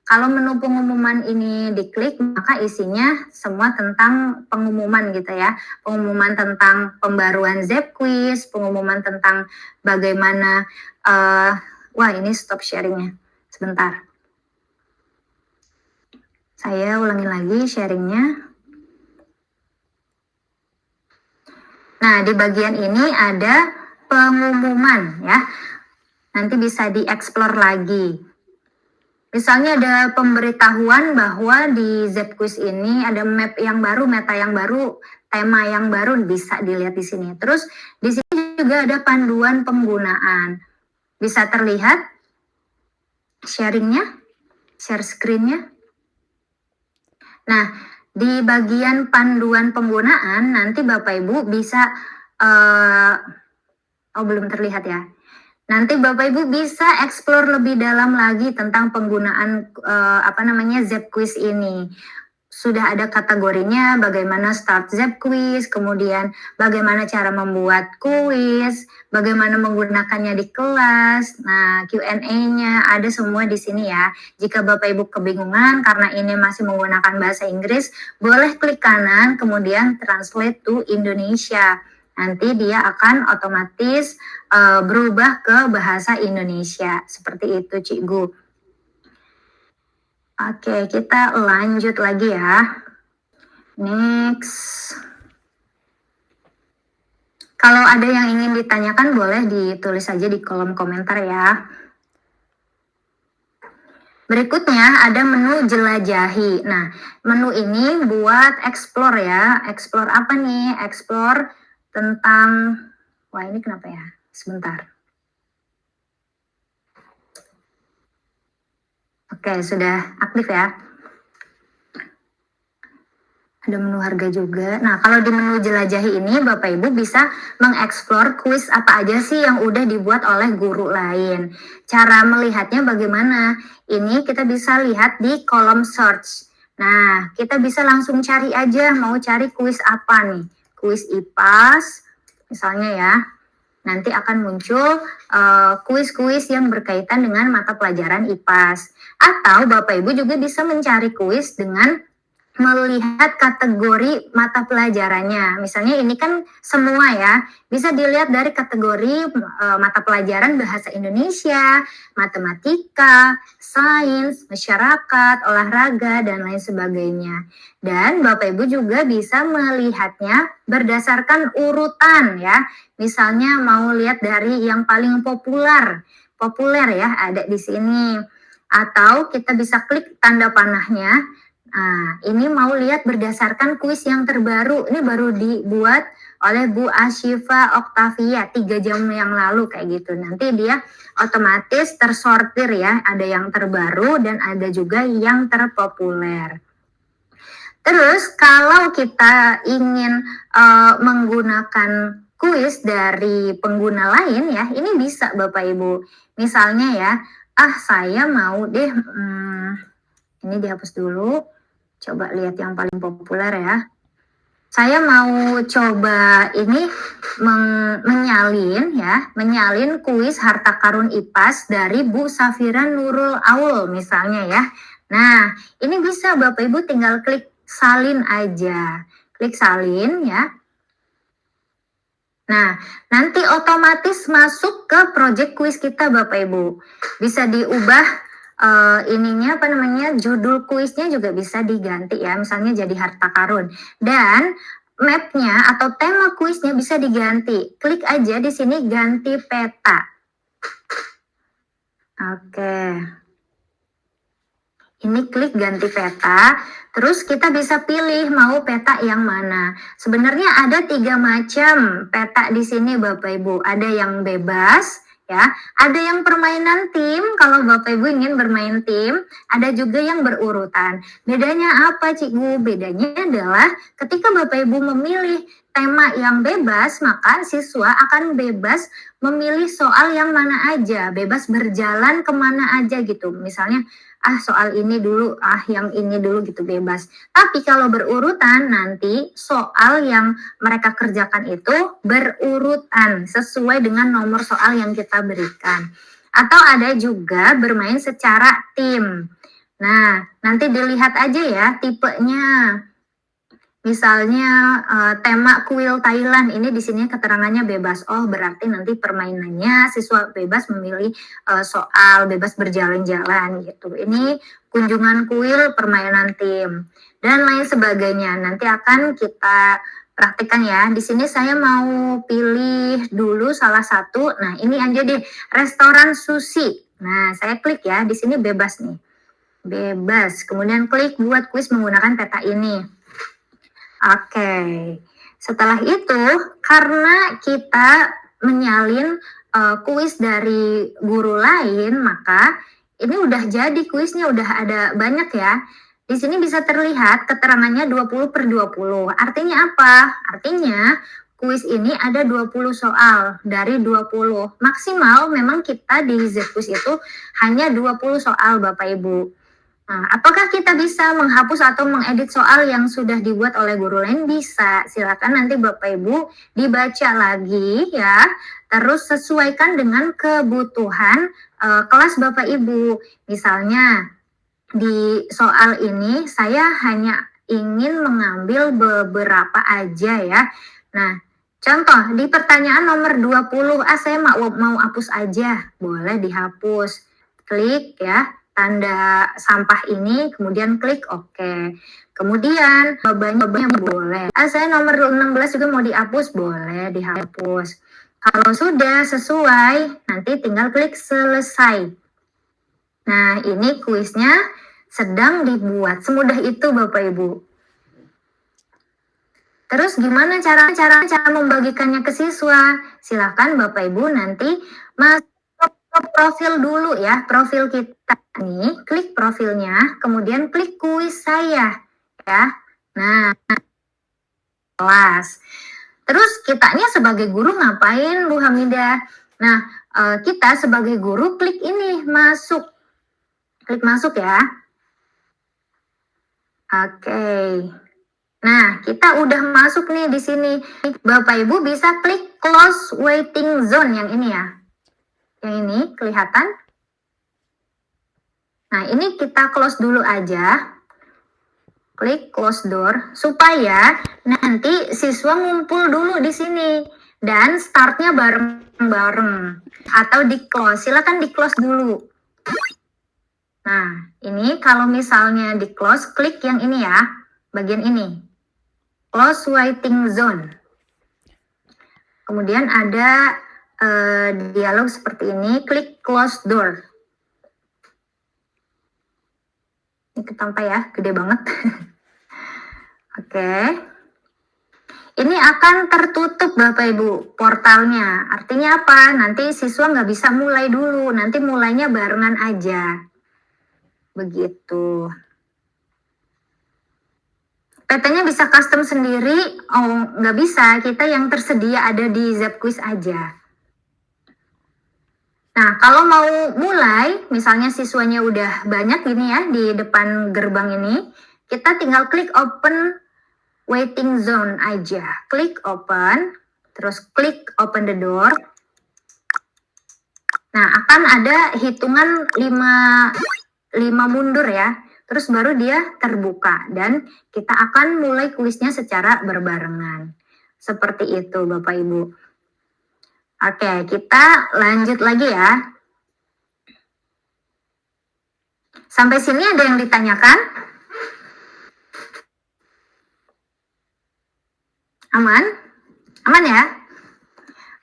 Kalau menu pengumuman ini diklik, maka isinya semua tentang pengumuman gitu ya. Pengumuman tentang pembaruan ZepQuiz, pengumuman tentang bagaimana, wah ini stop sharingnya, sebentar. Saya ulangi lagi sharingnya. Nah, di bagian ini ada pengumuman ya. Nanti bisa dieksplor lagi. Misalnya ada pemberitahuan bahwa di ZepQuiz ini ada map yang baru, meta yang baru, tema yang baru, bisa dilihat di sini. Terus di sini juga ada panduan penggunaan. Bisa terlihat sharingnya, share screen-nya. Nah, di bagian panduan penggunaan nanti Bapak Ibu bisa belum terlihat ya. Nanti Bapak Ibu bisa eksplor lebih dalam lagi tentang penggunaan ZepQuiz ini. Sudah ada kategorinya, bagaimana start ZepQuiz, kemudian bagaimana cara membuat kuis, bagaimana menggunakannya di kelas. Nah, Q&A-nya ada semua di sini ya. Jika Bapak Ibu kebingungan karena ini masih menggunakan bahasa Inggris, boleh klik kanan kemudian translate to Indonesia. nanti dia akan otomatis berubah ke bahasa Indonesia. Seperti itu, Cikgu. Oke, kita lanjut lagi ya. Next. Kalau ada yang ingin ditanyakan boleh ditulis saja di kolom komentar ya. Berikutnya ada menu jelajahi. Nah, menu ini buat explore ya. Explore apa nih? Explore tentang... Wah, ini kenapa ya? Sebentar. Oke, sudah aktif ya. Ada menu harga juga. Nah, kalau di menu jelajahi ini Bapak Ibu bisa mengeksplor kuis apa aja sih yang udah dibuat oleh guru lain. Cara melihatnya bagaimana? Ini kita bisa lihat di kolom search. Nah, kita bisa langsung cari aja mau cari kuis apa nih. Kuis IPAS misalnya ya. Nanti akan muncul kuis-kuis yang berkaitan dengan mata pelajaran IPAS. Atau Bapak Ibu juga bisa mencari kuis dengan melihat kategori mata pelajarannya. Misalnya ini kan semua ya, bisa dilihat dari kategori mata pelajaran bahasa Indonesia, matematika, sains, masyarakat, olahraga, dan lain sebagainya. Dan Bapak Ibu juga bisa melihatnya berdasarkan urutan ya. Misalnya mau lihat dari yang paling populer ya ada di sini. Atau kita bisa klik tanda panahnya. Nah, ini mau lihat berdasarkan kuis yang terbaru. Ini baru dibuat oleh Bu Ashifa Oktavia 3 jam yang lalu kayak gitu. Nanti dia otomatis tersortir ya. Ada yang terbaru dan ada juga yang terpopuler. Terus kalau kita ingin menggunakan kuis dari pengguna lain ya, ini bisa Bapak Ibu. Misalnya ya, saya mau deh, ini dihapus dulu. Coba lihat yang paling populer ya. Saya mau coba ini menyalin kuis harta karun IPAS dari Bu Safira Nurul Aul misalnya ya. Nah, ini bisa Bapak Ibu tinggal klik salin aja. Klik salin ya. Nah, nanti otomatis masuk ke project kuis kita Bapak Ibu. Bisa diubah judul kuisnya juga bisa diganti ya, misalnya jadi harta karun. Dan mapnya atau tema kuisnya bisa diganti. Klik aja di sini ganti peta. Oke. Ini klik ganti peta, terus kita bisa pilih mau peta yang mana. Sebenarnya ada 3 macam peta di sini Bapak Ibu. Ada yang bebas, ya, ada yang permainan tim, kalau Bapak Ibu ingin bermain tim, ada juga yang berurutan. Bedanya apa Cikgu? Bedanya adalah ketika Bapak Ibu memilih tema yang bebas, maka siswa akan bebas memilih soal yang mana aja, bebas berjalan kemana aja gitu. Misalnya, soal ini dulu, yang ini dulu gitu, bebas. Tapi kalau berurutan nanti soal yang mereka kerjakan itu berurutan sesuai dengan nomor soal yang kita berikan. Atau ada juga bermain secara tim. Nah, nanti dilihat aja ya tipenya. Misalnya tema kuil Thailand, ini di sini keterangannya bebas. Oh, berarti nanti permainannya siswa bebas memilih soal, bebas berjalan-jalan gitu. Ini kunjungan kuil, permainan tim, dan lain sebagainya. Nanti akan kita praktikkan ya. Di sini saya mau pilih dulu salah satu. Nah, ini aja deh, restoran sushi. Nah, saya klik ya. Di sini bebas nih. Bebas. Kemudian klik buat kuis menggunakan peta ini. Oke, setelah itu karena kita menyalin kuis dari guru lain, maka ini udah jadi kuisnya, udah ada banyak ya. Di sini bisa terlihat keterangannya 20/20. Artinya apa? Artinya kuis ini ada 20 soal dari 20. Maksimal memang kita di Z-Quiz itu hanya 20 soal Bapak Ibu. Nah, apakah kita bisa menghapus atau mengedit soal yang sudah dibuat oleh guru lain? Bisa. Silakan nanti Bapak Ibu dibaca lagi ya. Terus sesuaikan dengan kebutuhan kelas Bapak Ibu. Misalnya di soal ini saya hanya ingin mengambil beberapa aja ya. Nah, Contoh, di pertanyaan nomor 20, saya mau hapus aja, boleh dihapus. Klik ya, tanda sampah ini, kemudian klik OK. Kemudian, jawabannya boleh. Saya nomor 16 juga mau dihapus, boleh dihapus. Kalau sudah sesuai, nanti tinggal klik selesai. Nah, ini kuisnya sedang dibuat. Semudah itu Bapak Ibu. Terus gimana cara membagikannya ke siswa? Silakan Bapak Ibu nanti masuk ke profil dulu ya, profil kita nih, klik profilnya, kemudian klik kuis saya ya. Nah, kelas. Terus kitanya sebagai guru ngapain Bu Hamidah? Nah, kita sebagai guru klik ini masuk. Klik masuk ya. Oke. Nah, kita udah masuk nih di sini. Bapak Ibu bisa klik close waiting zone yang ini ya. Yang ini kelihatan. Nah, ini kita close dulu aja. Klik close door supaya nanti siswa ngumpul dulu di sini dan startnya bareng-bareng atau di close. Silakan di close dulu. Nah, ini kalau misalnya di close, klik yang ini ya, bagian ini. Close waiting zone. Kemudian ada dialog seperti ini, klik close door. Ini ketampak ya, gede banget. Oke. Ini akan tertutup Bapak Ibu portalnya. Artinya apa? Nanti siswa nggak bisa mulai dulu, nanti mulainya barengan aja. Begitu. PT-nya bisa custom sendiri, nggak bisa, kita yang tersedia ada di Zapquiz aja. Nah, kalau mau mulai, misalnya siswanya udah banyak ini ya, di depan gerbang ini, kita tinggal klik open waiting zone aja. Klik open, terus klik open the door. Nah, akan ada hitungan 5 mundur ya. Terus baru dia terbuka dan kita akan mulai kuisnya secara berbarengan. Seperti itu Bapak Ibu. Oke, kita lanjut lagi ya. Sampai sini ada yang ditanyakan? Aman? Aman ya?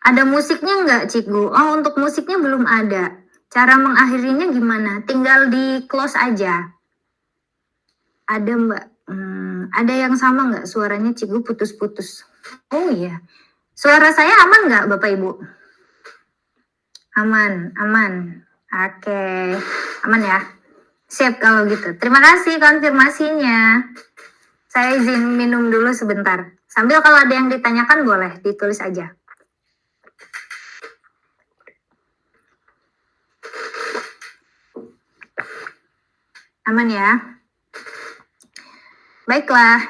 Ada musiknya nggak Cikgu? Oh, untuk musiknya belum ada. Cara mengakhirinya gimana? Tinggal di close aja. Ada Mbak? Ada yang sama nggak suaranya Cikgu putus-putus? Oh iya. Suara saya aman nggak Bapak Ibu? Aman, aman. Oke, aman ya. Siap kalau gitu. Terima kasih konfirmasinya. Saya izin minum dulu sebentar. Sambil kalau ada yang ditanyakan boleh ditulis aja. Aman ya. Baiklah.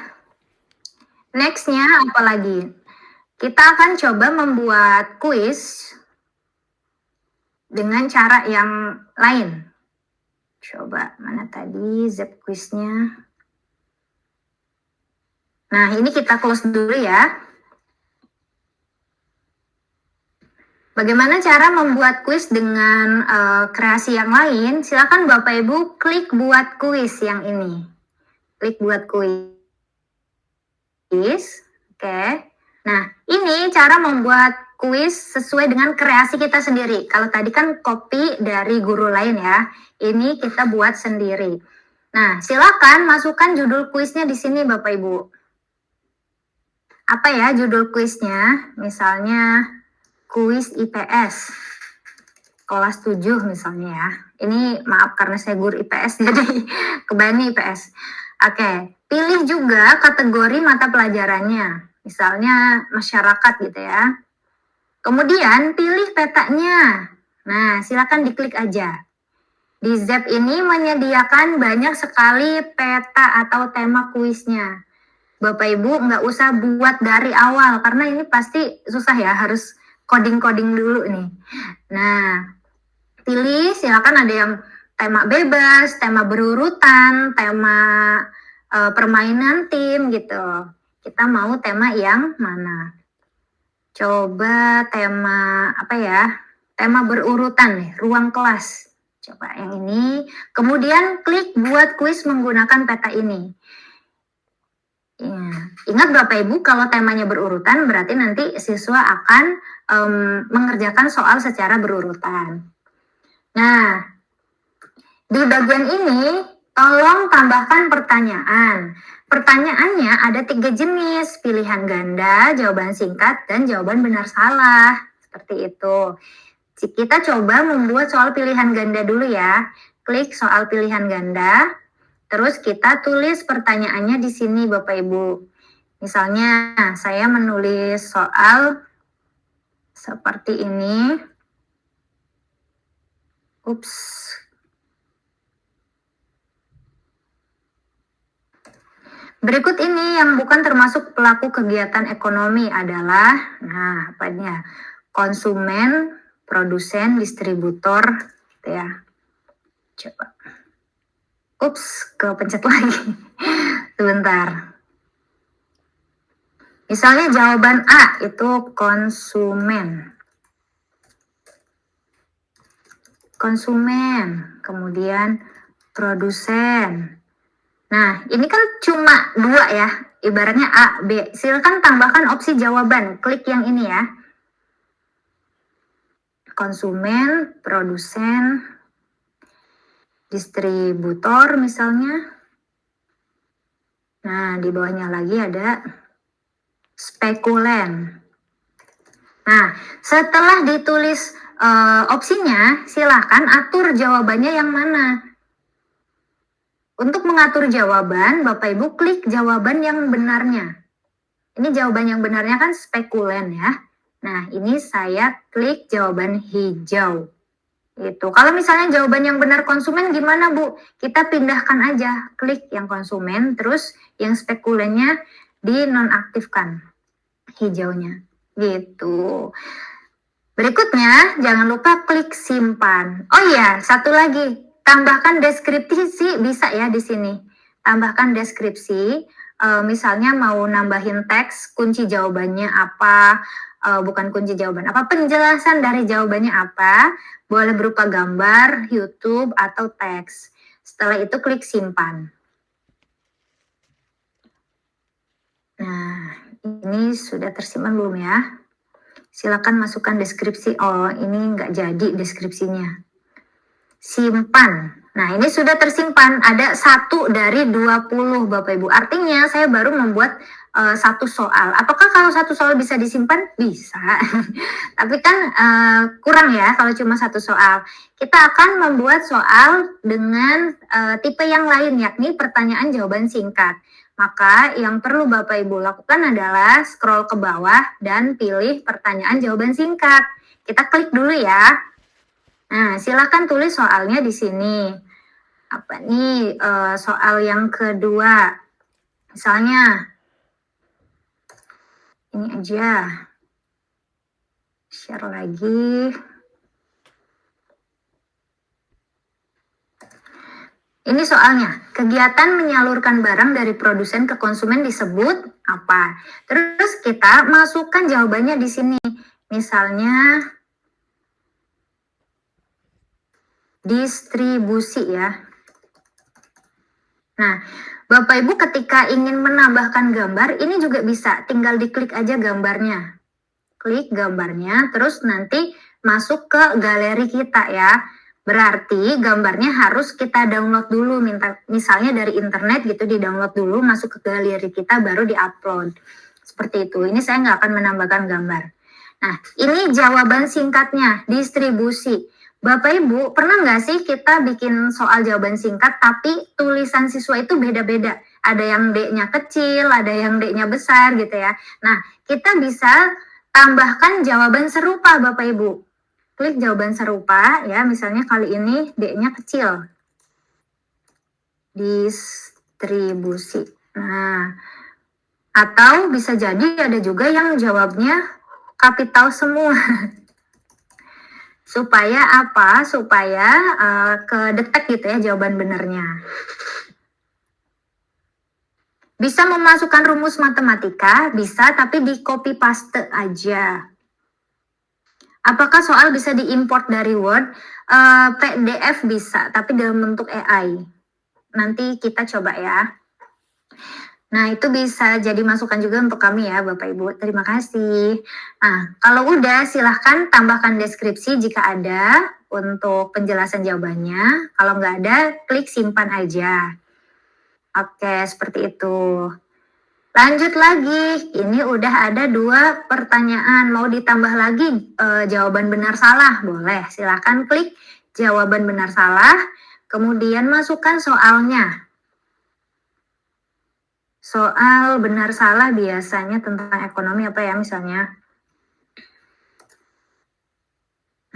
Nextnya apa lagi? Kita akan coba membuat kuis dengan cara yang lain. Coba, mana tadi Zapquiznya? Nah, ini kita close dulu ya. Bagaimana cara membuat kuis dengan kreasi yang lain? Silakan Bapak Ibu klik buat kuis yang ini. Klik buat kuis. Oke. Nah, ini cara membuat kuis sesuai dengan kreasi kita sendiri. Kalau tadi kan copy dari guru lain ya. Ini kita buat sendiri. Nah, silakan masukkan judul kuisnya di sini Bapak Ibu. Apa ya judul kuisnya? Misalnya kuis IPS. Kelas 7 misalnya ya. Ini maaf karena saya guru IPS jadi kebanyakan IPS. Oke, pilih juga kategori mata pelajarannya. Misalnya masyarakat gitu ya. Kemudian pilih petanya. Nah, silakan diklik aja. Di Zap ini menyediakan banyak sekali peta atau tema kuisnya. Bapak Ibu nggak usah buat dari awal karena ini pasti susah ya, harus coding-coding dulu nih. Nah, pilih silakan ada yang tema bebas, tema berurutan, tema permainan tim gitu. Kita mau tema yang mana? Coba tema apa ya? Tema berurutan nih, ruang kelas. Coba yang ini. Kemudian klik buat kuis menggunakan peta ini. Ya. Ingat Bapak Ibu, kalau temanya berurutan berarti nanti siswa akan mengerjakan soal secara berurutan. Nah, di bagian ini tolong tambahkan pertanyaan. Pertanyaannya ada 3 jenis, pilihan ganda, jawaban singkat, dan jawaban benar salah. Seperti itu. Kita coba membuat soal pilihan ganda dulu ya. Klik soal pilihan ganda, terus kita tulis pertanyaannya di sini Bapak Ibu. Misalnya saya menulis soal seperti ini. Ups. Berikut ini yang bukan termasuk pelaku kegiatan ekonomi adalah, nah apa ini ya, konsumen, produsen, distributor, gitu ya. Coba. Ups, kepencet lagi. Sebentar. Misalnya jawaban A itu konsumen. Konsumen, kemudian produsen. Nah, ini kan cuma 2 ya, ibaratnya A, B. Silakan tambahkan opsi jawaban, klik yang ini ya. Konsumen, produsen, distributor misalnya. Nah, di bawahnya lagi ada spekulen. Nah, setelah ditulis opsinya, silakan atur jawabannya yang mana. Untuk mengatur jawaban, Bapak Ibu klik jawaban yang benarnya. Ini jawaban yang benarnya kan spekulen ya. Nah, ini saya klik jawaban hijau. Gitu. Kalau misalnya jawaban yang benar konsumen gimana Bu? Kita pindahkan aja, klik yang konsumen, terus yang spekulennya dinonaktifkan, hijaunya. Gitu. Berikutnya, jangan lupa klik simpan. Oh iya, satu lagi, tambahkan deskripsi bisa ya di sini. Tambahkan deskripsi, misalnya mau nambahin teks, kunci jawabannya apa, bukan kunci jawaban apa, penjelasan dari jawabannya apa, boleh berupa gambar, YouTube, atau teks. Setelah itu klik simpan. Nah, ini sudah tersimpan belum ya? Silakan masukkan deskripsi. Oh, ini nggak jadi deskripsinya. Simpan. Nah, ini sudah tersimpan. Ada 1 dari 20 Bapak Ibu. Artinya saya baru membuat 1 soal. Apakah kalau 1 soal bisa disimpan? Bisa. Tapi kan kurang ya kalau cuma 1 soal. Kita akan membuat soal dengan tipe yang lain, yakni pertanyaan jawaban singkat. Maka yang perlu Bapak Ibu lakukan adalah scroll ke bawah dan pilih pertanyaan jawaban singkat. Kita klik dulu ya. Nah, silakan tulis soalnya di sini. Apa nih soal yang kedua? Misalnya ini aja. Share lagi. Ini soalnya, kegiatan menyalurkan barang dari produsen ke konsumen disebut apa? Terus kita masukkan jawabannya di sini. Misalnya distribusi ya. Nah, Bapak Ibu ketika ingin menambahkan gambar, ini juga bisa, tinggal diklik aja gambarnya. Klik gambarnya, terus nanti masuk ke galeri kita ya. Berarti gambarnya harus kita download dulu, misalnya dari internet gitu, di-download dulu, masuk ke galeri kita, baru di-upload. Seperti itu. Ini saya nggak akan menambahkan gambar. Nah, ini jawaban singkatnya, distribusi. Bapak Ibu, pernah nggak sih kita bikin soal jawaban singkat, tapi tulisan siswa itu beda-beda? Ada yang D-nya kecil, ada yang D-nya besar gitu ya. Nah, kita bisa tambahkan jawaban serupa Bapak Ibu. Klik jawaban serupa ya, misalnya kali ini D-nya kecil. Distribusi. Nah, atau bisa jadi ada juga yang jawabnya kapital semua. Supaya apa? Supaya kedetek gitu ya jawaban benernya. Bisa memasukkan rumus matematika, bisa, tapi di copy paste aja. Apakah soal bisa diimport dari Word? PDF bisa, tapi dalam bentuk AI. Nanti kita coba ya. Nah, itu bisa jadi masukan juga untuk kami ya, Bapak Ibu. Terima kasih. Nah, kalau udah silahkan tambahkan deskripsi jika ada untuk penjelasan jawabannya. Kalau nggak ada, klik simpan aja. Oke, seperti itu. Lanjut lagi, ini udah ada 2 pertanyaan. Mau ditambah lagi jawaban benar salah? Boleh, silahkan klik jawaban benar salah, kemudian masukkan soalnya. Soal benar salah biasanya tentang ekonomi apa ya misalnya.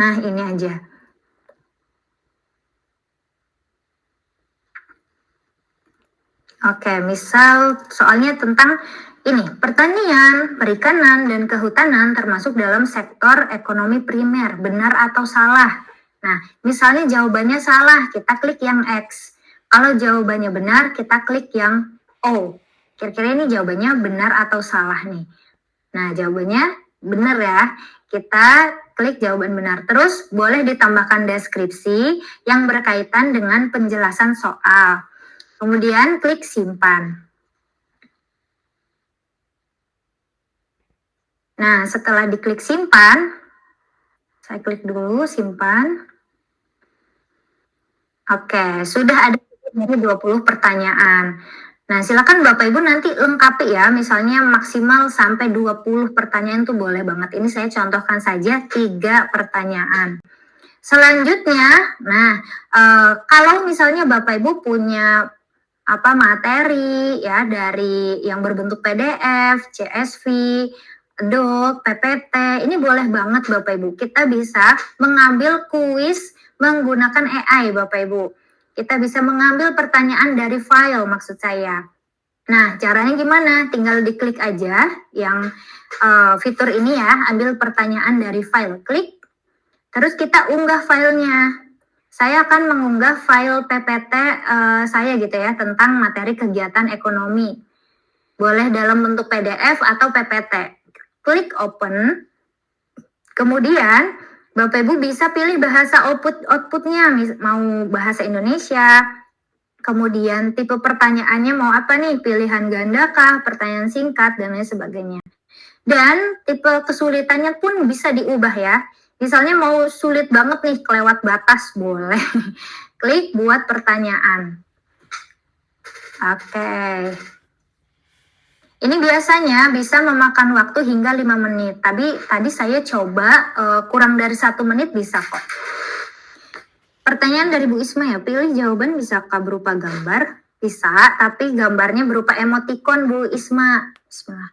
Nah, ini aja. Oke, misal soalnya tentang ini, pertanian, perikanan, dan kehutanan termasuk dalam sektor ekonomi primer, benar atau salah? Nah, misalnya jawabannya salah, kita klik yang X. Kalau jawabannya benar, kita klik yang O. Kira-kira ini jawabannya benar atau salah nih? Nah, jawabannya benar ya. Kita klik jawaban benar. Terus boleh ditambahkan deskripsi yang berkaitan dengan penjelasan soal. Kemudian klik simpan. Nah, setelah diklik simpan, saya klik dulu simpan. Oke, sudah ada dari 20 pertanyaan. Nah, silakan Bapak Ibu nanti lengkapi ya, misalnya maksimal sampai 20 pertanyaan tuh boleh banget. Ini saya contohkan saja 3 pertanyaan. Selanjutnya, nah, kalau misalnya Bapak Ibu punya materi ya dari yang berbentuk PDF, CSV, Doc, PPT, ini boleh banget Bapak Ibu. Kita bisa mengambil kuis menggunakan AI Bapak Ibu. Kita bisa mengambil pertanyaan dari file maksud saya. Nah, caranya gimana? Tinggal diklik aja yang fitur ini ya, ambil pertanyaan dari file, klik, terus kita unggah filenya. Saya akan mengunggah file PPT saya gitu ya, tentang materi kegiatan ekonomi. Boleh dalam bentuk PDF atau PPT. Klik open, kemudian Bapak Ibu bisa pilih bahasa outputnya, mau bahasa Indonesia, kemudian tipe pertanyaannya mau apa nih, pilihan ganda kah, pertanyaan singkat, dan lain sebagainya. Dan tipe kesulitannya pun bisa diubah ya. Misalnya mau sulit banget nih, kelewat batas, boleh. Klik buat pertanyaan. Oke. Ini biasanya bisa memakan waktu hingga 5 menit. Tapi tadi saya coba kurang dari 1 menit bisa kok. Pertanyaan dari Bu Isma ya, pilih jawaban bisakah berupa gambar? Bisa, tapi gambarnya berupa emoticon Bu Isma. Bismillah.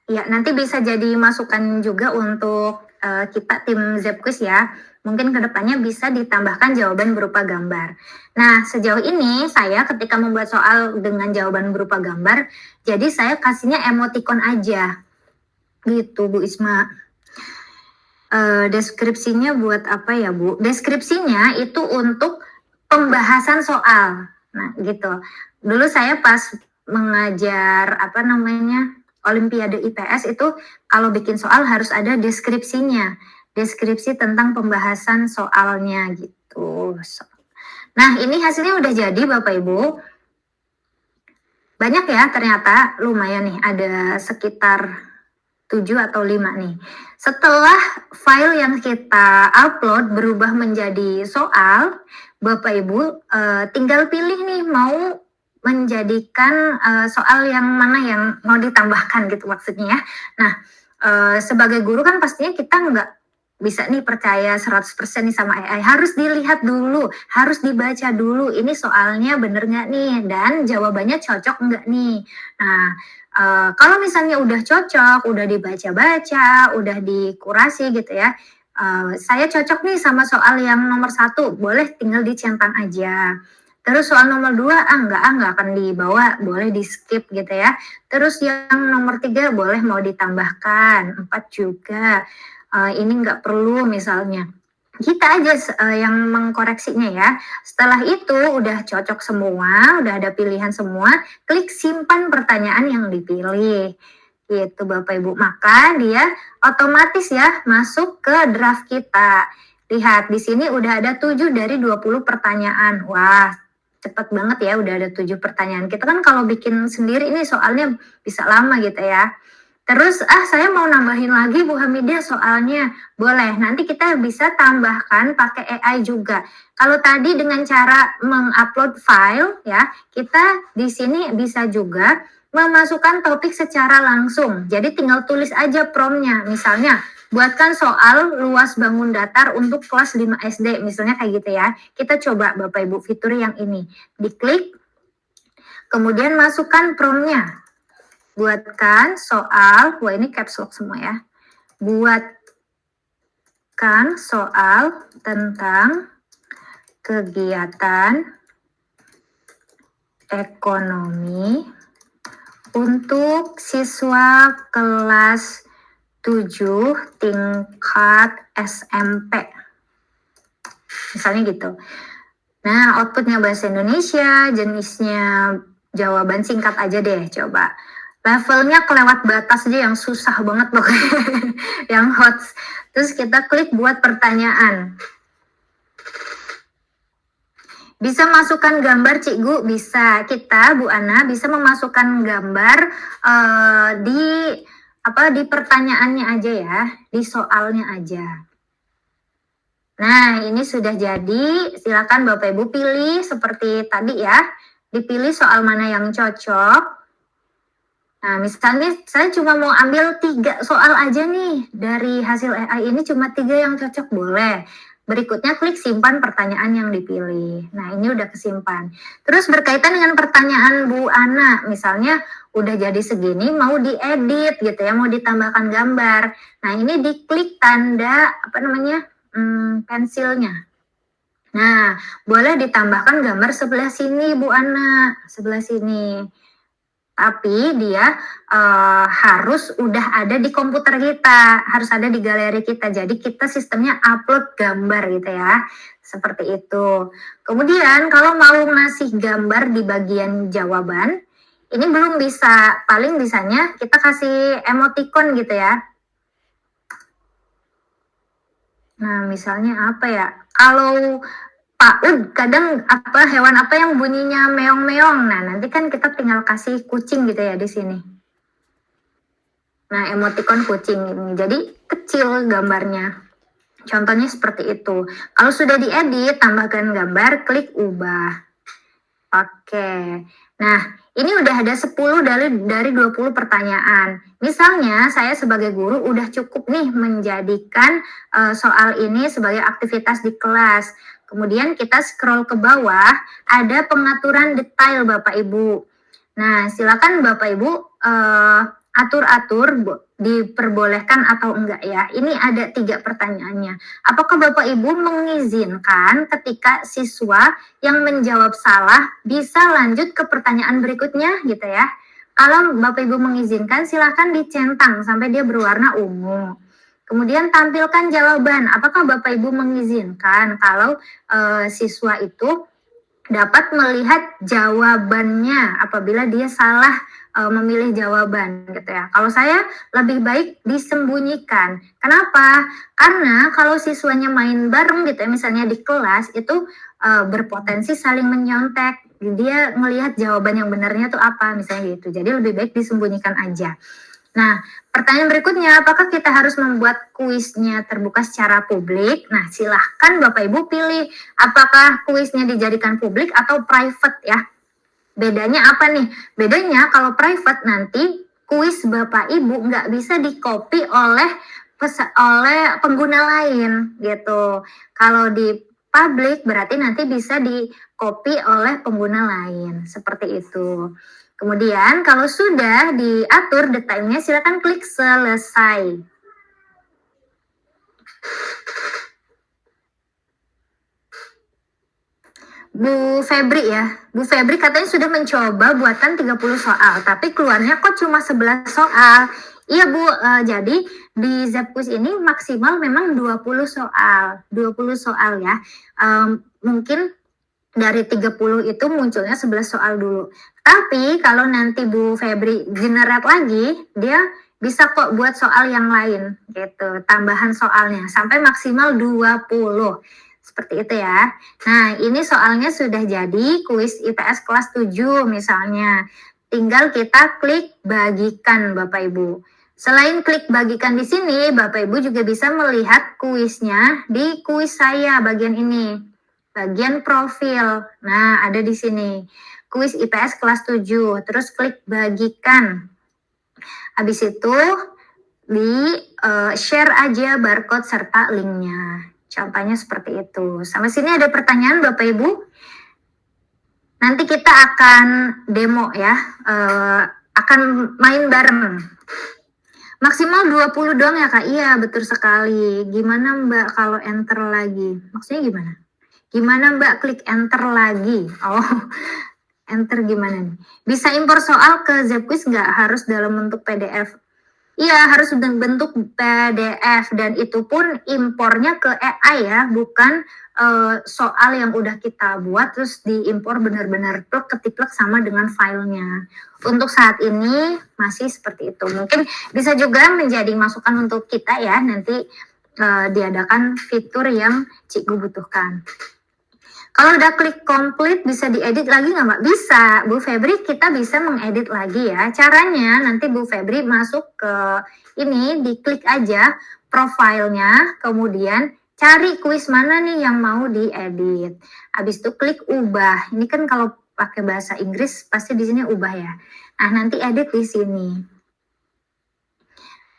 Ya, nanti bisa jadi masukan juga untuk kita tim Zepquiz ya. Mungkin kedepannya bisa ditambahkan jawaban berupa gambar. Nah, sejauh ini saya ketika membuat soal dengan jawaban berupa gambar, jadi saya kasihnya emoticon aja. Gitu, Bu Isma. Deskripsinya buat apa ya, Bu? Deskripsinya itu untuk pembahasan soal. Nah, gitu. Dulu saya pas mengajar Olimpiade IPS itu kalau bikin soal harus ada deskripsinya. Deskripsi tentang pembahasan soalnya gitu. Nah, ini hasilnya udah jadi Bapak Ibu. Banyak ya ternyata, lumayan nih, ada sekitar 7 atau 5 nih. Setelah file yang kita upload berubah menjadi soal, Bapak Ibu tinggal pilih nih mau menjadikan soal yang mana yang mau ditambahkan gitu maksudnya ya. Nah, sebagai guru kan pastinya kita nggak bisa nih percaya 100% nih sama AI. Harus dilihat dulu, harus dibaca dulu, ini soalnya bener nggak nih, dan jawabannya cocok nggak nih. Nah, kalau misalnya udah cocok, udah dibaca-baca, udah dikurasi gitu ya, saya cocok nih sama soal yang nomor 1, boleh tinggal dicentang aja. Terus soal nomor 2, nggak akan dibawa, boleh di skip gitu ya. Terus yang nomor 3 boleh mau ditambahkan, 4 juga. Ini nggak perlu misalnya. Kita aja yang mengkoreksinya ya. Setelah itu udah cocok semua, udah ada pilihan semua, klik simpan pertanyaan yang dipilih. Gitu Bapak Ibu. Maka dia otomatis ya masuk ke draft kita. Lihat di sini udah ada 7 dari 20 pertanyaan. Wah, cepet banget ya udah ada 7 pertanyaan. Kita kan kalau bikin sendiri ini soalnya bisa lama gitu ya. Terus, saya mau nambahin lagi Bu Hamidah soalnya. Boleh, nanti kita bisa tambahkan pakai AI juga. Kalau tadi dengan cara mengupload file ya, kita di sini bisa juga memasukkan topik secara langsung. Jadi tinggal tulis aja prompt-nya. Misalnya, buatkan soal luas bangun datar untuk kelas 5 SD, misalnya kayak gitu ya. Kita coba Bapak Ibu fitur yang ini. Diklik, kemudian masukkan prompt-nya. Buatkan soal, wah ini caps lock semua ya. Buatkan soal tentang kegiatan ekonomi untuk siswa kelas 7 tingkat SMP. Misalnya gitu. Nah, outputnya bahasa Indonesia, jenisnya jawaban singkat aja deh, coba. Levelnya kelewat batas aja yang susah banget pokoknya, yang hot. Terus kita klik buat pertanyaan. Bisa masukkan gambar Cikgu, bisa. Kita Bu Ana bisa memasukkan gambar di pertanyaannya aja ya, di soalnya aja. Nah, ini sudah jadi. Silakan Bapak Ibu pilih seperti tadi ya. Dipilih soal mana yang cocok. Nah, misalnya saya cuma mau ambil 3 soal aja nih. Dari hasil AI ini cuma 3 yang cocok, boleh. Berikutnya klik simpan pertanyaan yang dipilih. Nah, ini udah kesimpan. Terus berkaitan dengan pertanyaan Bu Ana, misalnya udah jadi segini mau diedit gitu ya, mau ditambahkan gambar. Nah, ini diklik tanda pensilnya. Nah, boleh ditambahkan gambar sebelah sini Bu Ana, sebelah sini. Tapi dia harus udah ada di komputer kita, harus ada di galeri kita. Jadi kita sistemnya upload gambar gitu ya, seperti itu. Kemudian kalau mau ngasih gambar di bagian jawaban, ini belum bisa, paling bisanya kita kasih emoticon gitu ya. Nah, misalnya apa ya? Kalau paud kadang hewan apa yang bunyinya meong-meong. Nah, nanti kan kita tinggal kasih kucing gitu ya di sini. Nah, emoticon kucing ini. Jadi kecil gambarnya. Contohnya seperti itu. Kalau sudah diedit, tambahkan gambar, klik ubah. Oke. Nah, ini udah ada 10 dari 20 pertanyaan. Misalnya saya sebagai guru udah cukup nih menjadikan soal ini sebagai aktivitas di kelas. Kemudian kita scroll ke bawah, ada pengaturan detail Bapak Ibu. Nah, silakan Bapak Ibu atur-atur diperbolehkan atau enggak ya. Ini ada 3 pertanyaannya. Apakah Bapak Ibu mengizinkan ketika siswa yang menjawab salah bisa lanjut ke pertanyaan berikutnya gitu ya. Kalau Bapak Ibu mengizinkan silakan dicentang sampai dia berwarna ungu. Kemudian tampilkan jawaban. Apakah Bapak Ibu mengizinkan kalau siswa itu dapat melihat jawabannya apabila dia salah memilih jawaban gitu ya. Kalau saya lebih baik disembunyikan. Kenapa? Karena kalau siswanya main bareng gitu ya, misalnya di kelas itu berpotensi saling menyontek. Dia ngelihat jawaban yang benarnya tuh apa misalnya gitu. Jadi lebih baik disembunyikan aja. Nah, pertanyaan berikutnya, apakah kita harus membuat kuisnya terbuka secara publik? Nah, silahkan Bapak Ibu pilih apakah kuisnya dijadikan publik atau private ya. Bedanya apa nih? Bedanya kalau private nanti kuis Bapak Ibu nggak bisa di-copy oleh pengguna lain gitu. Kalau di publik berarti nanti bisa di-copy oleh pengguna lain. Seperti itu. Kemudian kalau sudah diatur detailnya silakan klik selesai. Bu Febri ya, Bu Febri katanya sudah mencoba buatan 30 soal, tapi keluarnya kok cuma 11 soal. Iya Bu, jadi di Zapquiz ini maksimal memang 20 soal, 20 soal ya. Mungkin dari 30 itu munculnya 11 soal dulu. Tapi kalau nanti Bu Febri generate lagi, dia bisa kok buat soal yang lain gitu, tambahan soalnya sampai maksimal 20. Seperti itu ya. Nah, ini soalnya sudah jadi kuis IPS kelas 7 misalnya. Tinggal kita klik bagikan Bapak Ibu. Selain klik bagikan di sini, Bapak Ibu juga bisa melihat kuisnya di kuis saya bagian ini. Bagian profil. Nah, ada di sini. Kuis IPS kelas 7. Terus klik bagikan. Habis itu di share aja barcode serta linknya. Contohnya seperti itu. Sampai sini ada pertanyaan Bapak Ibu? Nanti kita akan demo ya. Akan main bareng. Maksimal 20 doang ya Kak? Iya, betul sekali. Gimana Mbak kalau enter lagi? Maksudnya gimana? Gimana Mbak klik enter lagi? Oh, enter gimana nih? Bisa impor soal ke Zapquiz nggak? Harus dalam bentuk PDF? Iya, harus bentuk PDF dan itu pun impornya ke AI ya, bukan soal yang udah kita buat terus diimpor benar-benar plek ketiplek sama dengan filenya. Untuk saat ini masih seperti itu. Mungkin bisa juga menjadi masukan untuk kita ya, nanti diadakan fitur yang Cikgu butuhkan. Kalau udah klik komplit bisa diedit lagi nggak Mbak? Bisa, Bu Febri kita bisa mengedit lagi ya. Caranya nanti Bu Febri masuk ke ini, diklik aja profilnya, kemudian cari kuis mana nih yang mau diedit. Habis itu klik ubah. Ini kan kalau pakai bahasa Inggris pasti di sini ubah ya. Nah, nanti edit di sini.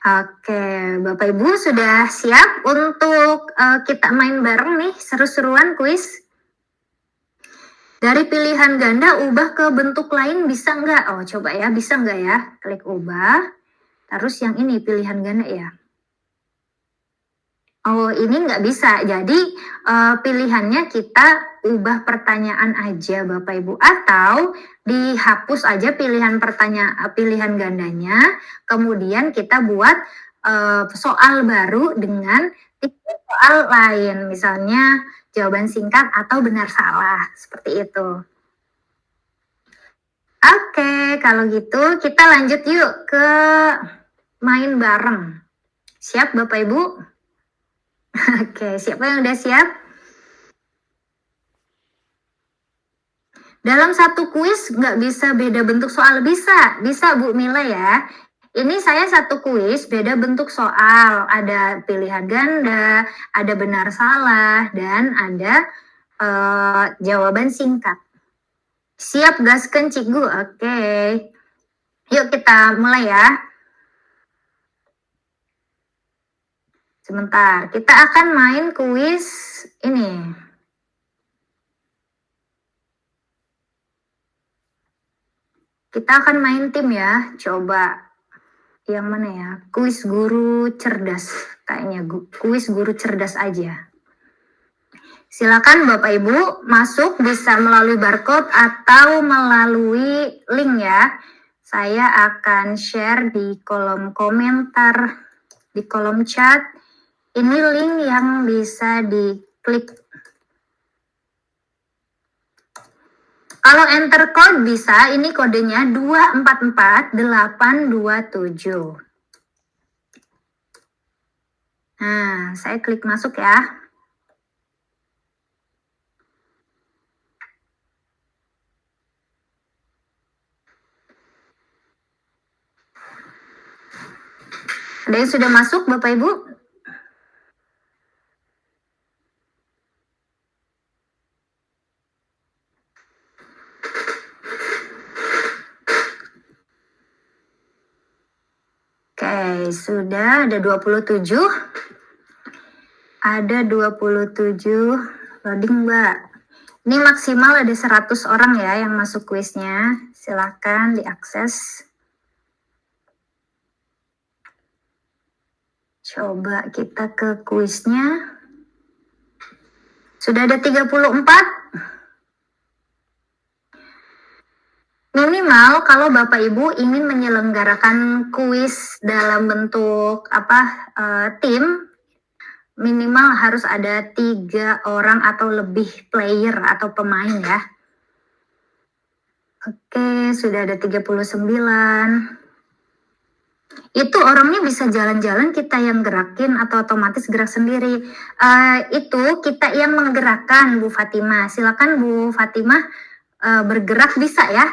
Oke, Bapak Ibu sudah siap untuk kita main bareng nih, seru-seruan kuis? Dari pilihan ganda ubah ke bentuk lain bisa nggak? Oh coba ya, bisa nggak ya? Klik ubah, terus yang ini pilihan ganda ya. Oh ini nggak bisa, jadi pilihannya kita ubah pertanyaan aja Bapak Ibu. Atau dihapus aja pilihan gandanya, kemudian kita buat soal baru dengan tipe soal lain. Misalnya jawaban singkat atau benar salah, seperti itu. Oke, kalau gitu kita lanjut yuk ke main bareng. Siap Bapak Ibu? Oke, siapa yang udah siap? Dalam satu kuis nggak bisa beda bentuk soal? Bisa Bu Mila ya. Ini saya satu kuis beda bentuk soal. Ada pilihan ganda, ada benar salah, dan ada jawaban singkat. Siap gaskeun Cikgu? Oke. Yuk kita mulai ya. Sebentar, kita akan main kuis ini. Kita akan main tim ya. Coba yang mana ya? Kuis guru cerdas. Kayaknya kuis guru cerdas aja. Silakan Bapak Ibu masuk bisa melalui barcode atau melalui link ya. Saya akan share di kolom komentar, di kolom chat. Ini link yang bisa diklik. Kalau enter code bisa, ini kodenya 244827. Nah, saya klik masuk ya. Ada yang sudah masuk Bapak Ibu? Oke, sudah ada 27. Ada 27 loading Mbak. Ini maksimal ada 100 orang ya yang masuk kuisnya. Silakan diakses. Coba kita ke kuisnya. Sudah ada 34. Minimal kalau Bapak Ibu ingin menyelenggarakan kuis dalam bentuk tim, minimal harus ada 3 orang atau lebih player atau pemain ya. Oke, sudah ada 39. Itu orangnya bisa jalan-jalan, kita yang gerakin atau otomatis gerak sendiri? Itu kita yang menggerakkan, Bu Fatimah. Silakan Bu Fatimah bergerak bisa ya.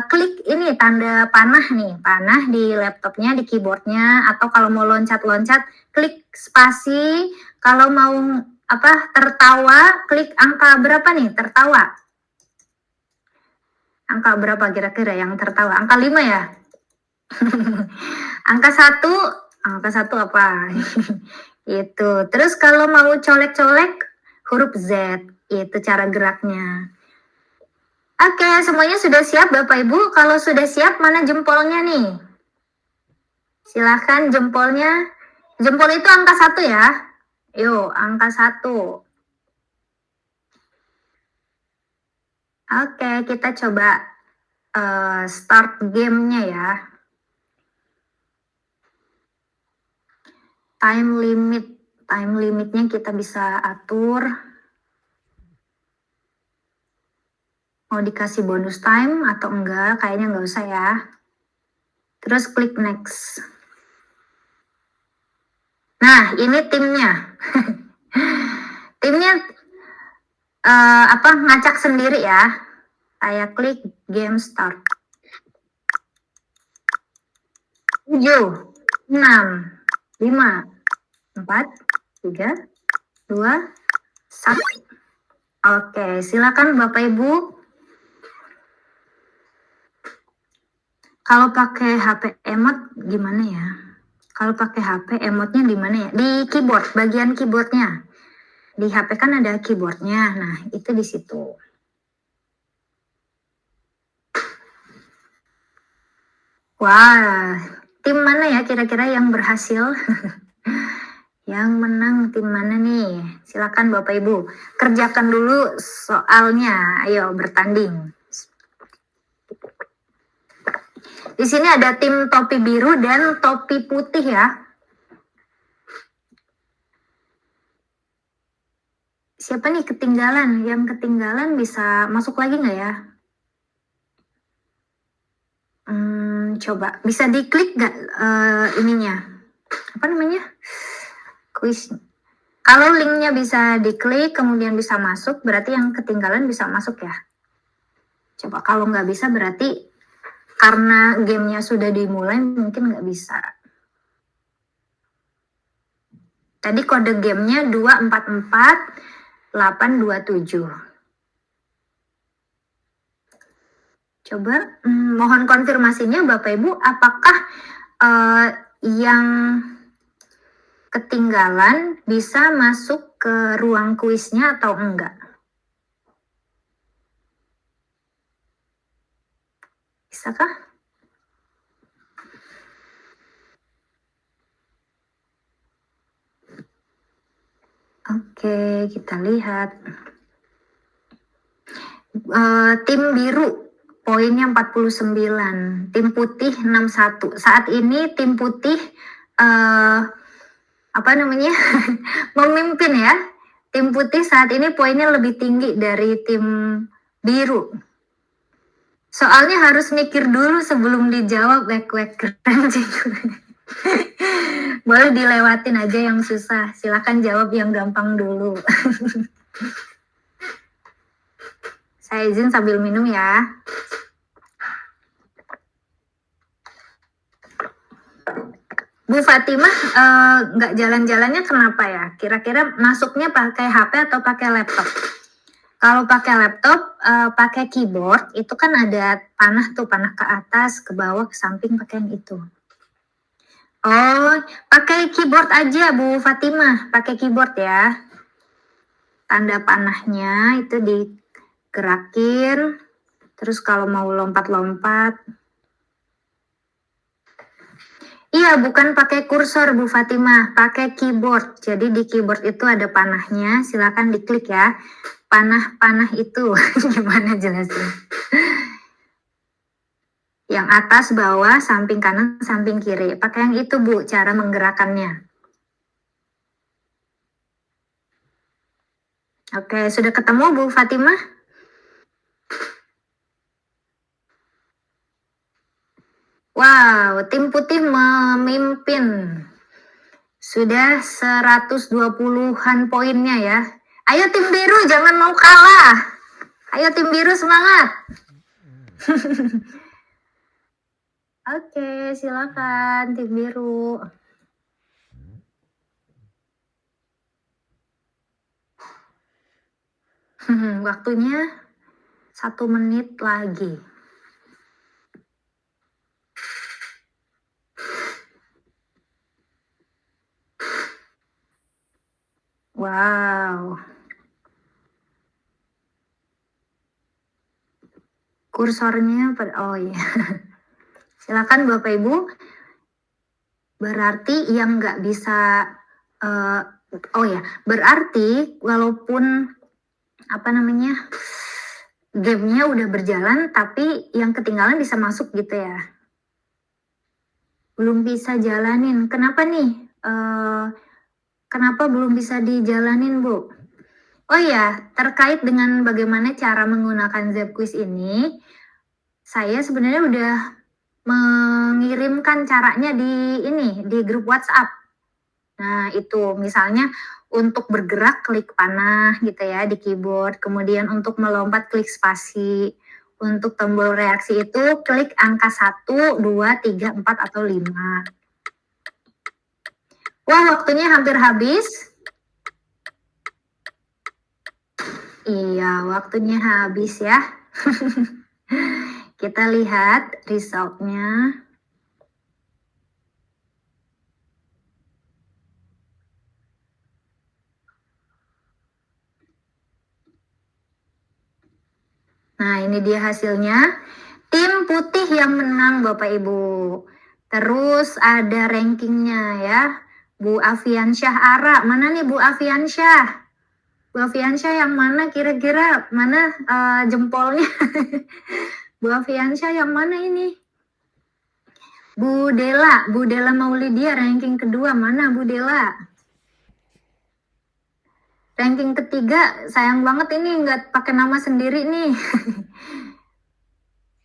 Klik ini tanda panah nih, panah di laptopnya, di keyboardnya, atau kalau mau loncat-loncat, klik spasi. Kalau mau tertawa, klik angka berapa nih tertawa? Angka berapa kira-kira yang tertawa? Angka 5 ya? angka 1 apa? Itu. Terus kalau mau colek-colek, huruf Z, itu cara geraknya. Oke, semuanya sudah siap Bapak Ibu? Kalau sudah siap, mana jempolnya nih? Silahkan jempolnya. Jempol itu angka 1 ya. Yuk, angka 1. Oke, kita coba start gamenya ya. Time limitnya kita bisa atur. Mau dikasih bonus time atau enggak, kayaknya nggak usah ya. Terus klik next. Nah, ini timnya. Timnya ngacak sendiri ya. Saya klik game start. 7, 6, 5, 4, 3, 2, 1. Oke, silakan Bapak Ibu. Kalau pakai HP emot gimana ya? Kalau pakai HP emotnya di mana ya? Di keyboard, bagian keyboardnya. Di HP kan ada keyboardnya. Nah, itu di situ. Wah, tim mana ya kira-kira yang berhasil? Yang menang tim mana nih? Silakan Bapak Ibu, kerjakan dulu soalnya. Ayo bertanding. Di sini ada tim topi biru dan topi putih ya. Siapa nih ketinggalan? Yang ketinggalan bisa masuk lagi nggak ya? Coba bisa diklik nggak ininya? Apa namanya? Kuis. Kalau linknya bisa diklik kemudian bisa masuk, berarti yang ketinggalan bisa masuk ya. Coba kalau nggak bisa berarti karena gamenya sudah dimulai mungkin nggak bisa. Tadi kode gamenya 244-827. Coba mohon konfirmasinya Bapak Ibu, apakah yang ketinggalan bisa masuk ke ruang kuisnya atau enggak? Bisakah? Oke, kita lihat. Tim biru poinnya 49, tim putih 61. Saat ini tim putih memimpin ya. Tim putih saat ini poinnya lebih tinggi dari tim biru. Soalnya harus mikir dulu sebelum dijawab, wek keren sih. Boleh dilewatin aja yang susah. Silakan jawab yang gampang dulu. Saya izin sambil minum ya. Bu Fatimah nggak jalan-jalannya kenapa ya? Kira-kira masuknya pakai HP atau pakai laptop? Kalau pakai laptop, pakai keyboard, itu kan ada panah tuh, panah ke atas, ke bawah, ke samping, pakai yang itu. Oh, pakai keyboard aja Bu Fatimah, pakai keyboard ya. Tanda panahnya itu digerakin, terus kalau mau lompat-lompat. Iya, bukan pakai kursor Bu Fatimah, pakai keyboard. Jadi di keyboard itu ada panahnya, silakan diklik ya. Panah-panah itu, gimana jelasin? Yang atas, bawah, samping kanan, samping kiri. Pakai yang itu, Bu, cara menggerakkannya. Oke, sudah ketemu Bu Fatimah? Wow, tim putih memimpin. Sudah 120-an poinnya ya. Ayo tim biru, jangan mau kalah. Ayo tim biru, semangat. Oke, silakan tim biru. Waktunya 1 menit lagi. Wow. Kursornya, oh iya. Silakan Bapak Ibu. Berarti yang nggak bisa, oh ya, berarti walaupun apa namanya, gamenya udah berjalan, tapi yang ketinggalan bisa masuk gitu ya? Belum bisa jalanin. Kenapa nih? Kenapa belum bisa dijalanin, Bu? Oh ya, terkait dengan bagaimana cara menggunakan Zepquiz ini, saya sebenarnya udah mengirimkan caranya di grup WhatsApp. Nah, itu misalnya untuk bergerak klik panah gitu ya di keyboard, kemudian untuk melompat klik spasi, untuk tombol reaksi itu klik angka 1, 2, 3, 4, atau 5. Wah, waktunya hampir habis. Iya, waktunya habis ya. Kita lihat resultnya. Nah, ini dia hasilnya. Tim putih yang menang, Bapak Ibu. Terus ada rankingnya ya. Bu Afiansyah Ara. Mana nih Bu Afiansyah? Bu Afiansyah yang mana kira-kira? Mana jempolnya? Bu Afiansyah yang mana ini? Bu Dela Maulidia ranking kedua. Mana Bu Dela? Ranking ketiga, sayang banget ini nggak pakai nama sendiri nih.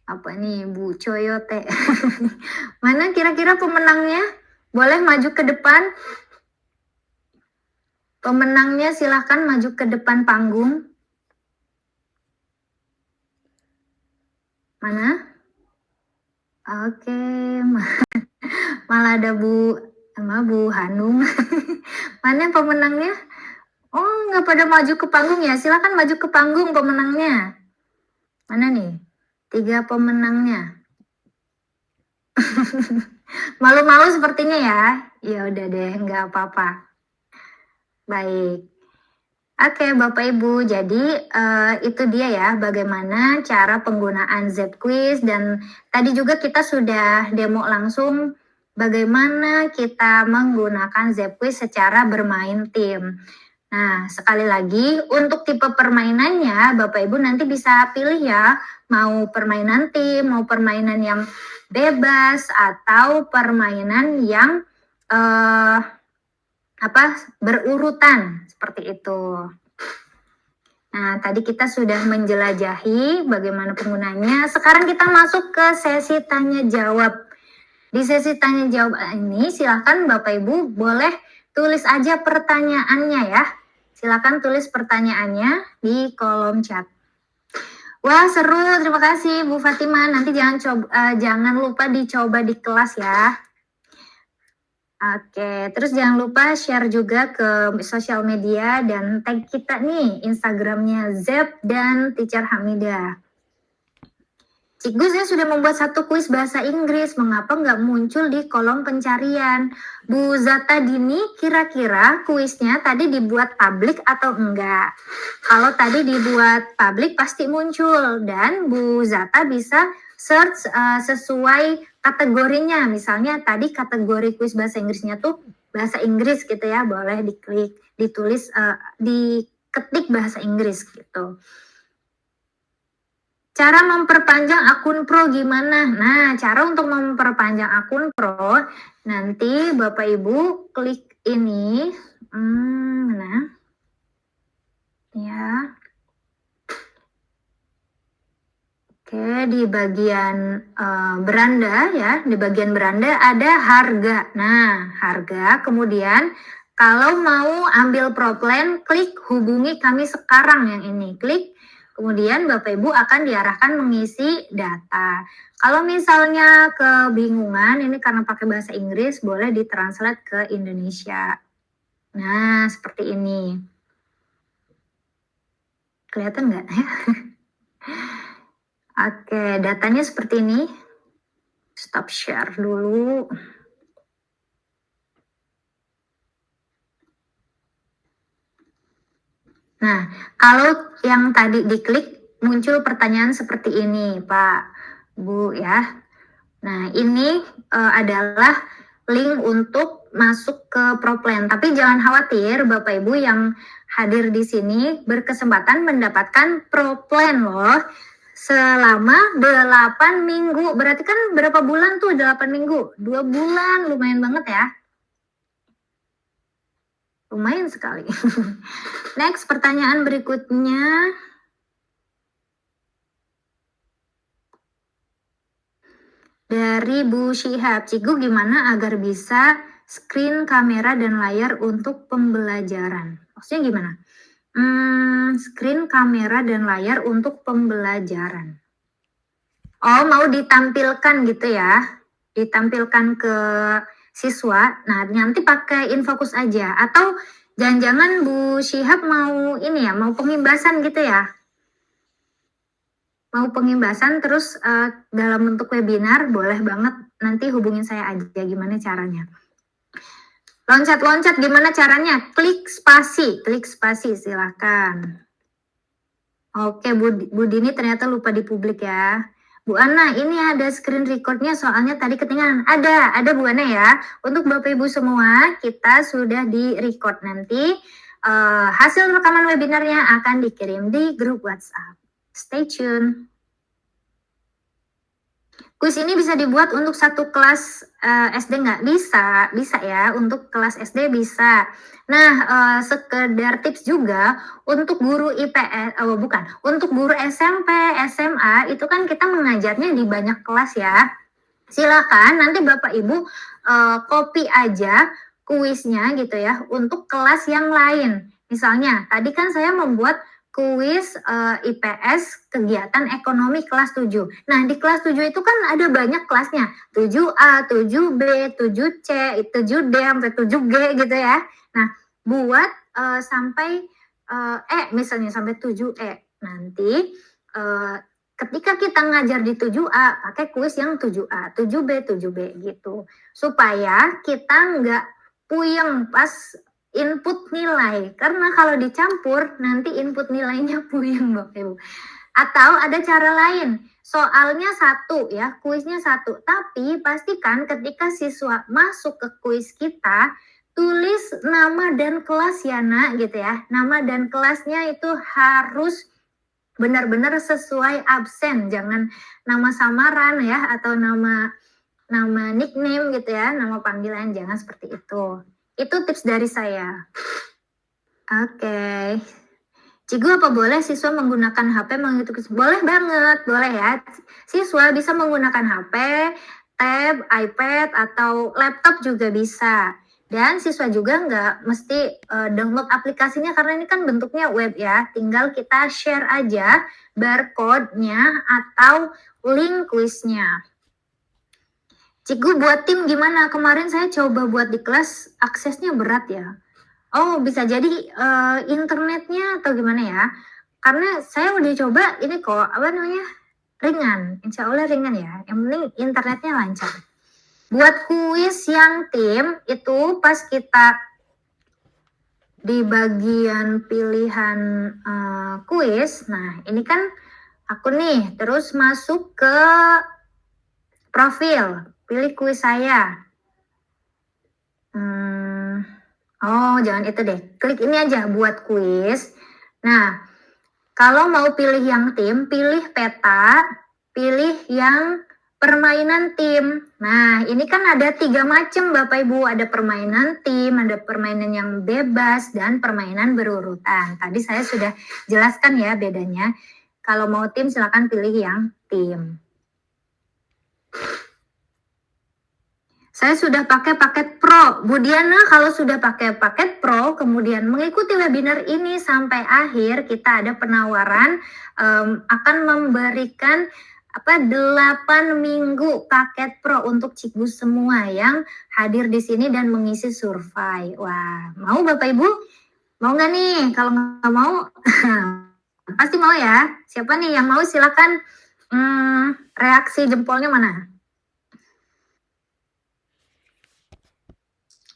Apa nih, Bu Coyote? Mana kira-kira pemenangnya? Boleh maju ke depan? Pemenangnya silahkan maju ke depan panggung. Mana? Oke, malah ada Bu Hanum. Mana pemenangnya? Oh, nggak pada maju ke panggung ya? Silahkan maju ke panggung pemenangnya. Mana nih? 3 pemenangnya. Malu-malu sepertinya ya? Ya udah deh, nggak apa-apa. Baik. Oke, Bapak Ibu, jadi itu dia ya bagaimana cara penggunaan Zepquiz, dan tadi juga kita sudah demo langsung bagaimana kita menggunakan Zepquiz secara bermain tim. Nah, sekali lagi untuk tipe permainannya Bapak Ibu nanti bisa pilih ya, mau permainan tim, mau permainan yang bebas, atau permainan yang berurutan seperti itu. Nah, tadi kita sudah menjelajahi bagaimana penggunanya. Sekarang kita masuk ke sesi tanya jawab. Di sesi tanya jawab ini silakan Bapak Ibu boleh tulis aja pertanyaannya ya. Silakan tulis pertanyaannya di kolom chat. Wah, seru. Terima kasih Bu Fatimah. Nanti jangan lupa dicoba di kelas ya. Oke, terus jangan lupa share juga ke sosial media dan tag kita nih Instagramnya Zep dan Teacher Hamidah. Cikgu, saya sudah membuat satu kuis bahasa Inggris, mengapa nggak muncul di kolom pencarian? Bu Zata Dini, kira-kira kuisnya tadi dibuat publik atau enggak? Kalau tadi dibuat publik pasti muncul, dan Bu Zata bisa search sesuai kategorinya. Misalnya tadi kategori kuis bahasa Inggrisnya tuh bahasa Inggris gitu ya, boleh diketik bahasa Inggris gitu. Cara memperpanjang akun Pro gimana? Nah, cara untuk memperpanjang akun Pro, nanti Bapak Ibu klik ini, nah, ya. Oke, di bagian beranda ya, di bagian beranda ada harga. Nah, harga, kemudian kalau mau ambil pro plan, klik hubungi kami sekarang yang ini. Klik, kemudian Bapak Ibu akan diarahkan mengisi data. Kalau misalnya kebingungan, ini karena pakai bahasa Inggris, boleh ditranslate ke Indonesia. Nah, seperti ini. Kelihatan nggak? Oke, datanya seperti ini. Stop share dulu. Nah, kalau yang tadi diklik muncul pertanyaan seperti ini, Pak, Bu ya. Nah, ini adalah link untuk masuk ke ProPlan. Tapi jangan khawatir, Bapak Ibu yang hadir di sini berkesempatan mendapatkan ProPlan loh. Selama 8 minggu. Berarti kan berapa bulan tuh 8 minggu? 2 bulan, lumayan banget ya. Lumayan sekali. Next, pertanyaan berikutnya. Dari Bu Syihab, Cigu gimana agar bisa screen kamera dan layar untuk pembelajaran? Maksudnya gimana? Screen kamera dan layar untuk pembelajaran. Oh, mau ditampilkan gitu ya? Ditampilkan ke siswa. Nah, nanti pakai Infokus aja. Atau jangan-jangan Bu Syihab mau ini ya, mau pengimbasan gitu ya? Mau pengimbasan terus dalam bentuk webinar, boleh banget. Nanti hubungin saya aja gimana caranya. Loncat-loncat gimana caranya? Klik spasi silakan. Oke, Bu Dini ternyata lupa di publik ya. Bu Ana, ini ada screen recordnya soalnya tadi ketinggalan. Ada Bu Ana ya. Untuk Bapak Ibu semua, kita sudah di record nanti. Hasil rekaman webinarnya akan dikirim di grup WhatsApp. Stay tune. Kuis ini bisa dibuat untuk satu kelas SD nggak? Bisa ya, untuk kelas SD bisa. Nah, sekedar tips juga, untuk guru IPS, untuk guru SMP, SMA, itu kan kita mengajarnya di banyak kelas ya. Silakan nanti Bapak Ibu copy aja kuisnya gitu ya, untuk kelas yang lain. Misalnya, tadi kan saya membuat kuis IPS kegiatan ekonomi kelas 7. Nah, di kelas 7 itu kan ada banyak kelasnya. 7A, 7B, 7C, 7D, sampai 7G gitu ya. Nah, buat sampai misalnya sampai 7E. Nanti ketika kita ngajar di 7A, pakai kuis yang 7A, 7B, 7B gitu. Supaya kita nggak puyeng pas input nilai, karena kalau dicampur nanti input nilainya puyeng Bapak Ibu. Atau ada cara lain, soalnya satu ya, kuisnya satu, tapi pastikan ketika siswa masuk ke kuis kita, tulis nama dan kelas ya Nak gitu ya. Nama dan kelasnya itu harus benar-benar sesuai absen, jangan nama samaran ya, atau nama nickname gitu ya, nama panggilan, jangan seperti itu. Itu tips dari saya. Oke. Cigu, apa boleh siswa menggunakan HP mengikuti? Boleh banget, boleh ya. Siswa bisa menggunakan HP, tab, iPad, atau laptop juga bisa. Dan siswa juga nggak mesti download aplikasinya karena ini kan bentuknya web ya. Tinggal kita share aja barcode-nya atau link kuisnya. Cigu, buat tim gimana? Kemarin saya coba buat di kelas, aksesnya berat ya. Oh, bisa jadi internetnya atau gimana ya? Karena saya udah coba ini kok, apa namanya, ringan. Insya Allah ringan ya. Yang penting internetnya lancar. Buat kuis yang tim, itu pas kita di bagian pilihan kuis, nah ini kan aku nih, terus masuk ke profil, pilih kuis saya. Oh, jangan itu deh. Klik ini aja buat kuis. Nah, Kalau mau pilih yang tim, pilih peta, pilih yang permainan tim. Nah, ini kan ada 3 macam Bapak Ibu, ada permainan tim, ada permainan yang bebas, dan permainan berurutan. Tadi saya sudah jelaskan ya bedanya. Kalau mau tim silakan pilih yang tim. Saya sudah pakai paket Pro. Bu Diana, kalau sudah pakai paket Pro, kemudian mengikuti webinar ini sampai akhir, kita ada penawaran akan memberikan 8 minggu paket Pro untuk Cikgu semua yang hadir di sini dan mengisi survei. Wah, mau Bapak Ibu? Mau nggak nih? Kalau nggak mau, pasti mau ya. Siapa nih yang mau? Silakan reaksi jempolnya mana?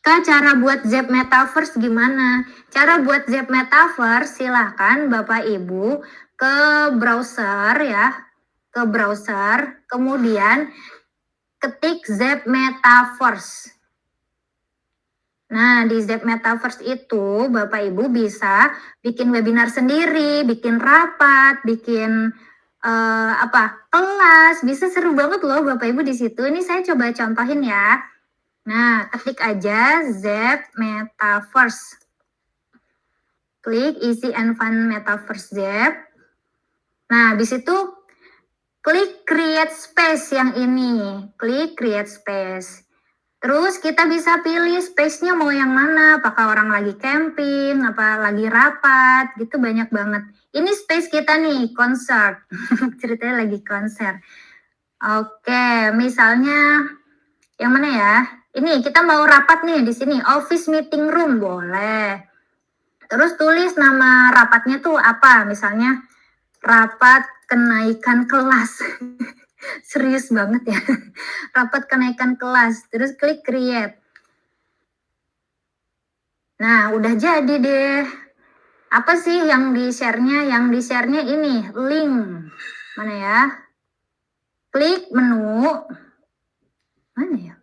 Kak, cara buat Zep Metaverse gimana? Cara buat Zep Metaverse, silahkan Bapak Ibu ke browser ya, ke browser, kemudian ketik Zep Metaverse. Nah, di Zep Metaverse itu Bapak Ibu bisa bikin webinar sendiri, bikin rapat, bikin kelas, bisa seru banget loh Bapak Ibu di situ. Ini saya coba contohin ya. Nah, ketik aja Zep Metaverse. Klik Easy and Fun Metaverse Zep. Nah, di situ klik Create Space yang ini. Klik Create Space. Terus kita bisa pilih space-nya mau yang mana, apakah orang lagi camping, apa lagi rapat, gitu banyak banget. Ini space kita nih, konser. Ceritanya lagi konser. Oke, misalnya yang mana ya? Ini kita mau rapat nih di sini, office meeting room boleh. Terus tulis nama rapatnya tuh apa? Misalnya rapat kenaikan kelas. Serius banget ya. Rapat kenaikan kelas. Terus klik create. Nah, udah jadi deh. Apa sih yang di-share-nya? Yang di-share-nya ini, link. Mana ya? Klik menu. Mana ya?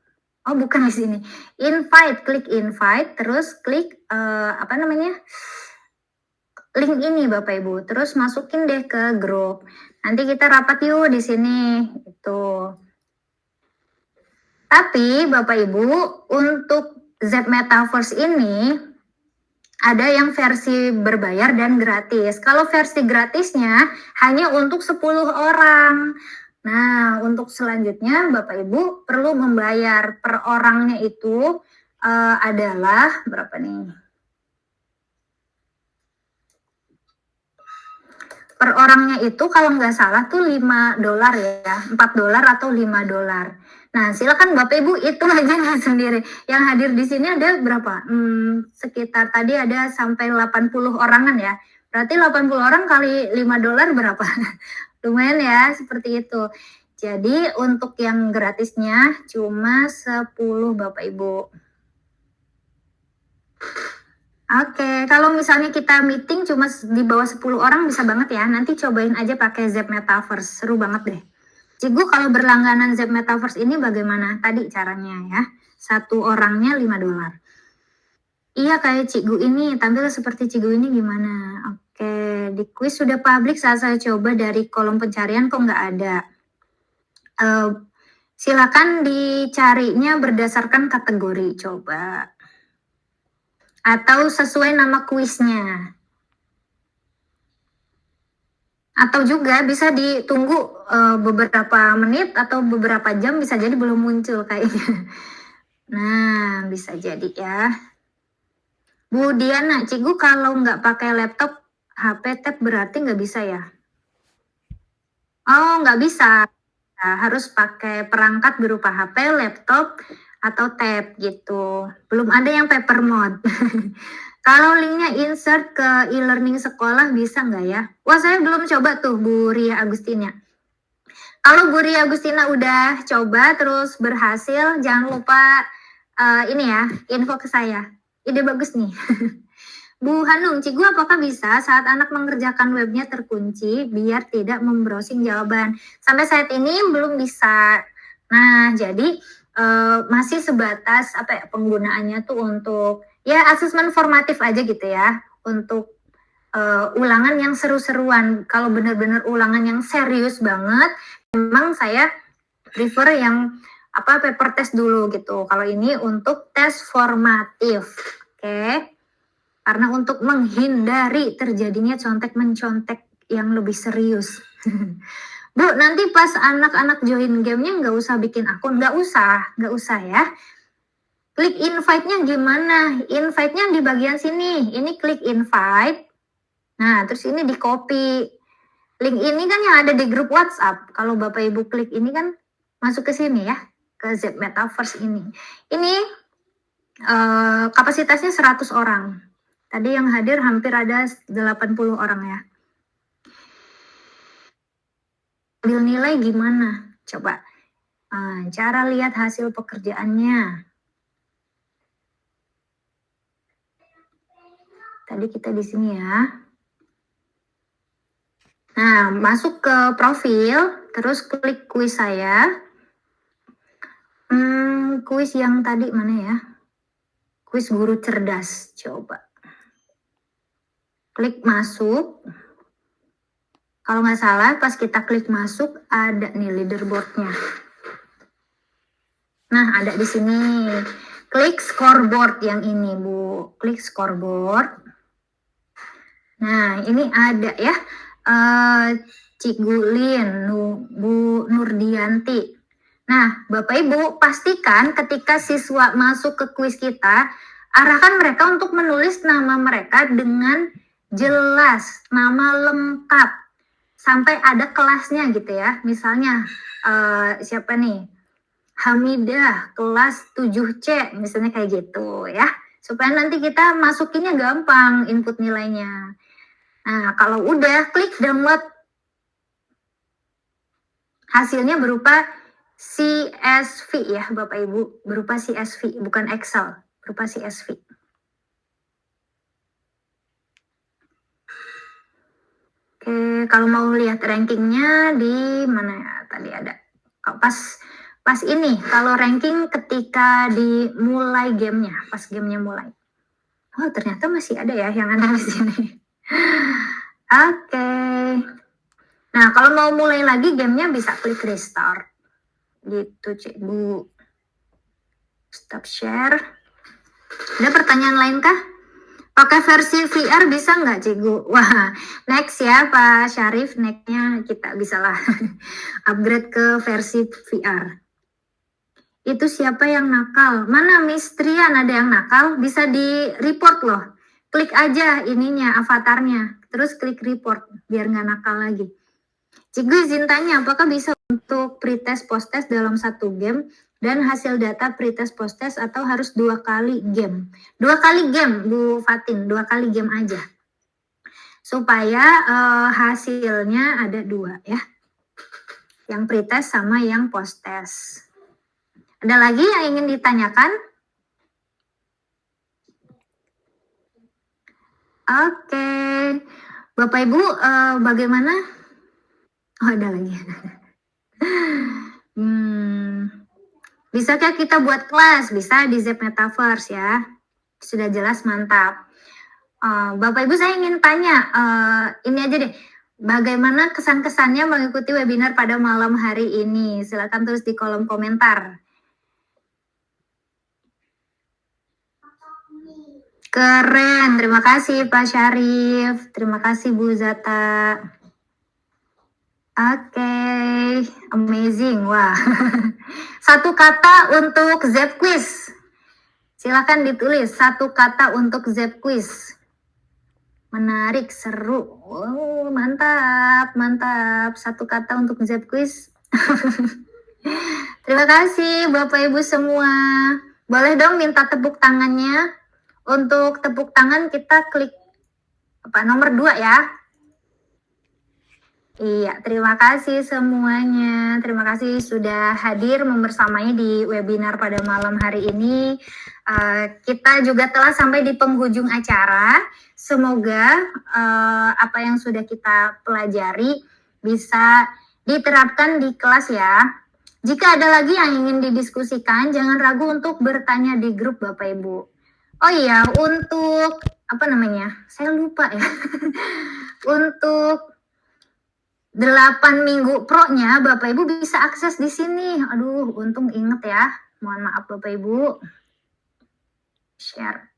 Oh, bukan di sini. Invite, klik invite, terus klik link ini Bapak Ibu. Terus masukin deh ke grup. Nanti kita rapat yuk di sini. Itu. Tapi Bapak Ibu, untuk Zep Metaverse ini ada yang versi berbayar dan gratis. Kalau versi gratisnya hanya untuk 10 orang. Nah, untuk selanjutnya Bapak Ibu perlu membayar per orangnya itu adalah berapa nih? Per orangnya itu kalau nggak salah tuh $5 ya, $4 atau $5. Nah, silakan Bapak Ibu hitung aja sendiri. Yang hadir di sini ada berapa? Sekitar tadi ada sampai 80 orangan ya. Berarti 80 orang kali $5 berapa? Lumayan ya, seperti itu. Jadi untuk yang gratisnya cuma 10 Bapak Ibu. Oke, kalau misalnya kita meeting cuma di bawah 10 orang bisa banget ya. Nanti cobain aja pakai Zep Metaverse, seru banget deh. Cikgu kalau berlangganan Zep Metaverse ini bagaimana? Tadi caranya ya, 1 orangnya $5. Iya kayak Cikgu ini, tampil seperti Cikgu ini gimana? Oke, di quiz sudah publik saat saya coba dari kolom pencarian kok nggak ada. Silakan dicarinya berdasarkan kategori, coba. Atau sesuai nama kuisnya. Atau juga bisa ditunggu beberapa menit atau beberapa jam, bisa jadi belum muncul kayaknya. Nah, bisa jadi ya. Bu Diana, Cikgu kalau nggak pakai laptop, HP tab berarti nggak bisa ya? Oh, nggak bisa. Nah, harus pakai perangkat berupa HP, laptop, atau tab gitu. Belum ada yang paper mode. Kalau linknya insert ke e-learning sekolah bisa nggak ya? Wah, saya belum coba tuh Bu Ria Agustina. Kalau Bu Ria Agustina udah coba terus berhasil, jangan lupa ini ya, info ke saya. Ide bagus nih. Bu Hanung, Cikgu apakah bisa saat anak mengerjakan webnya terkunci biar tidak membrowsing jawaban? Sampai saat ini belum bisa. Nah, jadi masih sebatas penggunaannya tuh untuk ya asesmen formatif aja gitu ya, untuk ulangan yang seru-seruan. Kalau benar-benar ulangan yang serius banget, memang saya prefer yang paper test dulu gitu. Kalau ini untuk tes formatif, oke? Karena untuk menghindari terjadinya contek-mencontek yang lebih serius. Bu, nanti pas anak-anak join gamenya nggak usah bikin akun, nggak usah ya. Klik invite-nya gimana? Invite-nya di bagian sini. Ini klik invite. Nah, terus ini di copy. Link ini kan yang ada di grup WhatsApp. Kalau Bapak Ibu klik ini kan masuk ke sini ya, ke Z Metaverse ini. Ini kapasitasnya 100 orang. Tadi yang hadir hampir ada 80 orang ya. Ambil nilai gimana? Coba. Cara lihat hasil pekerjaannya. Tadi kita di sini ya. Nah, masuk ke profil, terus klik kuis saya. Kuis yang tadi mana ya? Kuis guru cerdas, coba. Klik masuk. Kalau nggak salah, pas kita klik masuk, ada nih leaderboardnya. Nah, ada di sini. Klik scoreboard yang ini, Bu. Klik scoreboard. Nah, ini ada ya. Cik Gulin, Bu Nurdianti. Nah, Bapak Ibu, pastikan ketika siswa masuk ke kuis kita, arahkan mereka untuk menulis nama mereka dengan jelas, nama lengkap, sampai ada kelasnya gitu ya. Misalnya, siapa nih? Hamidah, kelas 7C, misalnya kayak gitu ya. Supaya nanti kita masukinnya gampang input nilainya. Nah, kalau udah, klik download. Hasilnya berupa CSV ya Bapak Ibu, berupa CSV, bukan Excel, berupa CSV. Oke, kalau mau lihat rankingnya di mana ya? Tadi ada. Pas ini, kalau ranking ketika dimulai gamenya, pas gamenya mulai. Oh, ternyata masih ada ya yang ada di sini. Oke. Nah, kalau mau mulai lagi gamenya bisa klik restart. Gitu, Cik Bu. Stop share. Ada pertanyaan lain kah? Pakai versi VR bisa nggak, Cikgu? Wah, next ya Pak Syarif, nextnya kita bisalah upgrade ke versi VR. Itu siapa yang nakal? Mana Miss Trian ada yang nakal? Bisa di report loh. Klik aja ininya, avatarnya. Terus klik report, biar nggak nakal lagi. Cikgu izin tanya, apakah bisa untuk pretest posttest dalam satu game dan hasil data pretest posttest atau harus 2 kali game? 2 kali game, Bu Fatin, 2 kali game aja. Supaya hasilnya ada 2 ya. Yang pretest sama yang posttest. Ada lagi yang ingin ditanyakan? Oke. Bapak Ibu, bagaimana? Oh, ada lagi. Bisakah kita buat kelas? Bisa di Z Metaverse ya. Sudah jelas, mantap. Bapak Ibu, saya ingin tanya, ini aja deh. Bagaimana kesan-kesannya mengikuti webinar pada malam hari ini? Silakan tulis di kolom komentar. Keren, terima kasih Pak Syarif. Terima kasih Bu Zata. Oke, amazing, wah. Satu kata untuk Z Quiz. Silakan ditulis, satu kata untuk Z Quiz. Menarik, seru. Oh, mantap, mantap. Satu kata untuk Z Quiz. Terima kasih Bapak Ibu semua. Boleh dong minta tepuk tangannya. Untuk tepuk tangan kita klik nomor 2 ya. Iya, terima kasih semuanya. Terima kasih sudah hadir membersamai di webinar pada malam hari ini. Kita juga telah sampai di penghujung acara. Semoga apa yang sudah kita pelajari bisa diterapkan di kelas ya. Jika ada lagi yang ingin didiskusikan, jangan ragu untuk bertanya di grup Bapak Ibu. Oh iya, untuk apa namanya? Saya lupa ya. Untuk 8 minggu Pro-nya Bapak Ibu bisa akses di sini. Aduh, untung inget ya. Mohon maaf Bapak Ibu. Share.